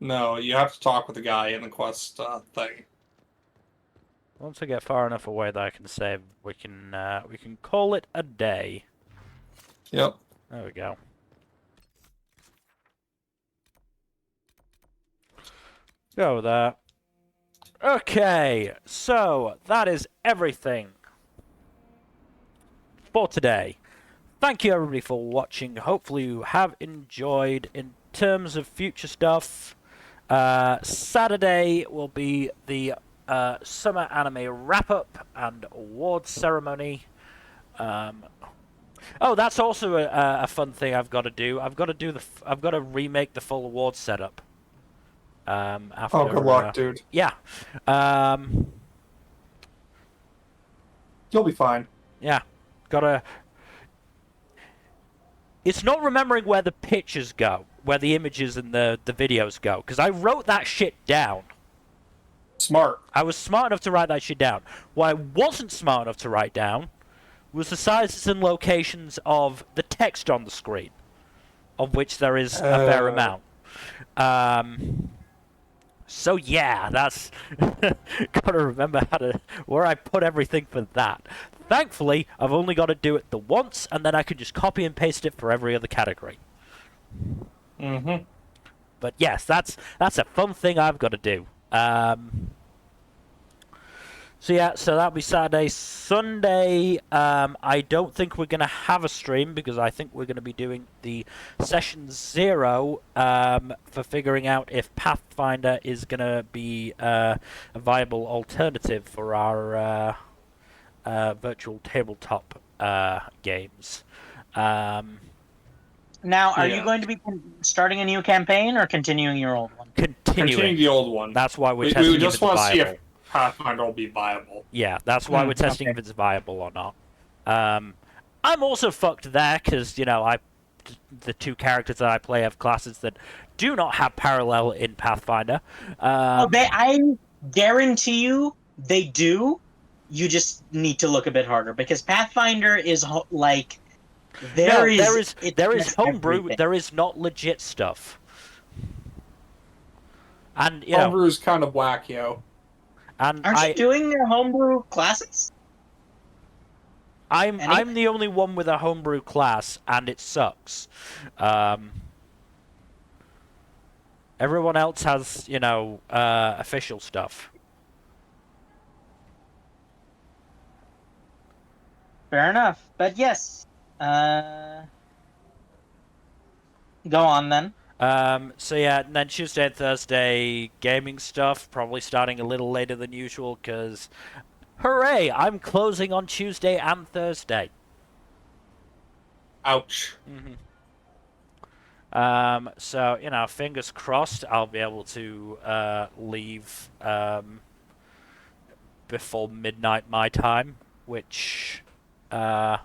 No, you have to talk with the guy in the quest thing. Once I get far enough away that I can save, we can call it a day. Yep. There we go. Go with that. Okay, so that is everything for today. Thank you everybody for watching. Hopefully you have enjoyed. In terms of future stuff, Saturday will be the summer anime wrap-up and awards ceremony. Oh, that's also a fun thing I've got to do. I've got to remake the full awards setup. After, Oh, good luck, dude. Yeah. You'll be fine. Yeah. Gotta... It's not remembering where the pictures go, where the images and the videos go, because I wrote that shit down. Smart. I was smart enough to write that shit down. What I wasn't smart enough to write down was the sizes and locations of the text on the screen, of which there is a fair amount. So yeah, that's gotta remember where I put everything for that. Thankfully, I've only got to do it the once, and then I can just copy and paste it for every other category. Mm-hmm. But yes, that's a fun thing I've got to do. So yeah, so that'll be Saturday. Sunday, I don't think we're going to have a stream, because I think we're going to be doing the Session 0 for figuring out if Pathfinder is going to be a viable alternative for our virtual tabletop games. Now, are you going to be starting a new campaign or continuing your old one? Continuing the old one. That's why we're testing we just if it's want to viable. see if Pathfinder will be viable. Yeah, that's why we're testing if it's viable or not. I'm also fucked there, because, the two characters that I play have classes that do not have parallel in Pathfinder. I guarantee you they do. You just need to look a bit harder, because Pathfinder is there is homebrew. Everything. There is not legit stuff. And Homebrew is kind of whack, yo. And aren't you doing their homebrew classes? I'm the only one with a homebrew class, and it sucks. Everyone else has, official stuff. Fair enough. But yes. Go on then. So yeah, and then Tuesday and Thursday gaming stuff, probably starting a little later than usual because, hooray! I'm closing on Tuesday and Thursday. Ouch. So fingers crossed, I'll be able to leave before midnight my time, which, if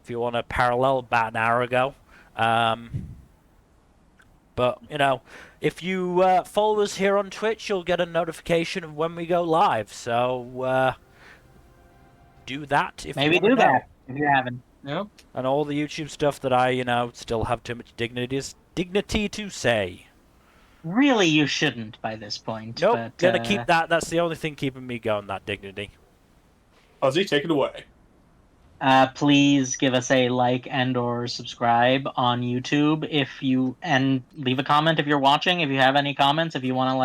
you want to parallel, about an hour ago. But, if you follow us here on Twitch, you'll get a notification of when we go live. So, do that if Maybe you want to do know. that if you haven't. Nope. And all the YouTube stuff that I, still have too much dignity to say. Really, you shouldn't by this point. Nope, but, gonna keep that. That's the only thing keeping me going, that dignity. Fuzzy, take it away. Please give us a like and or subscribe on YouTube and leave a comment if you're watching. If you have any comments, if you want to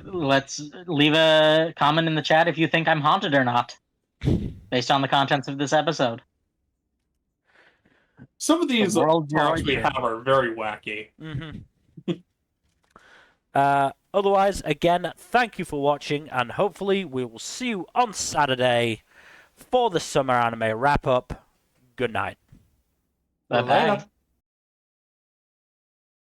let's leave a comment in the chat if you think I'm haunted or not, based on the contents of this episode. Some of these world's your talks we oyster. have are very wacky. Otherwise, again, thank you for watching, and hopefully we will see you on Saturday for the summer anime wrap-up. Good night. Bye-bye.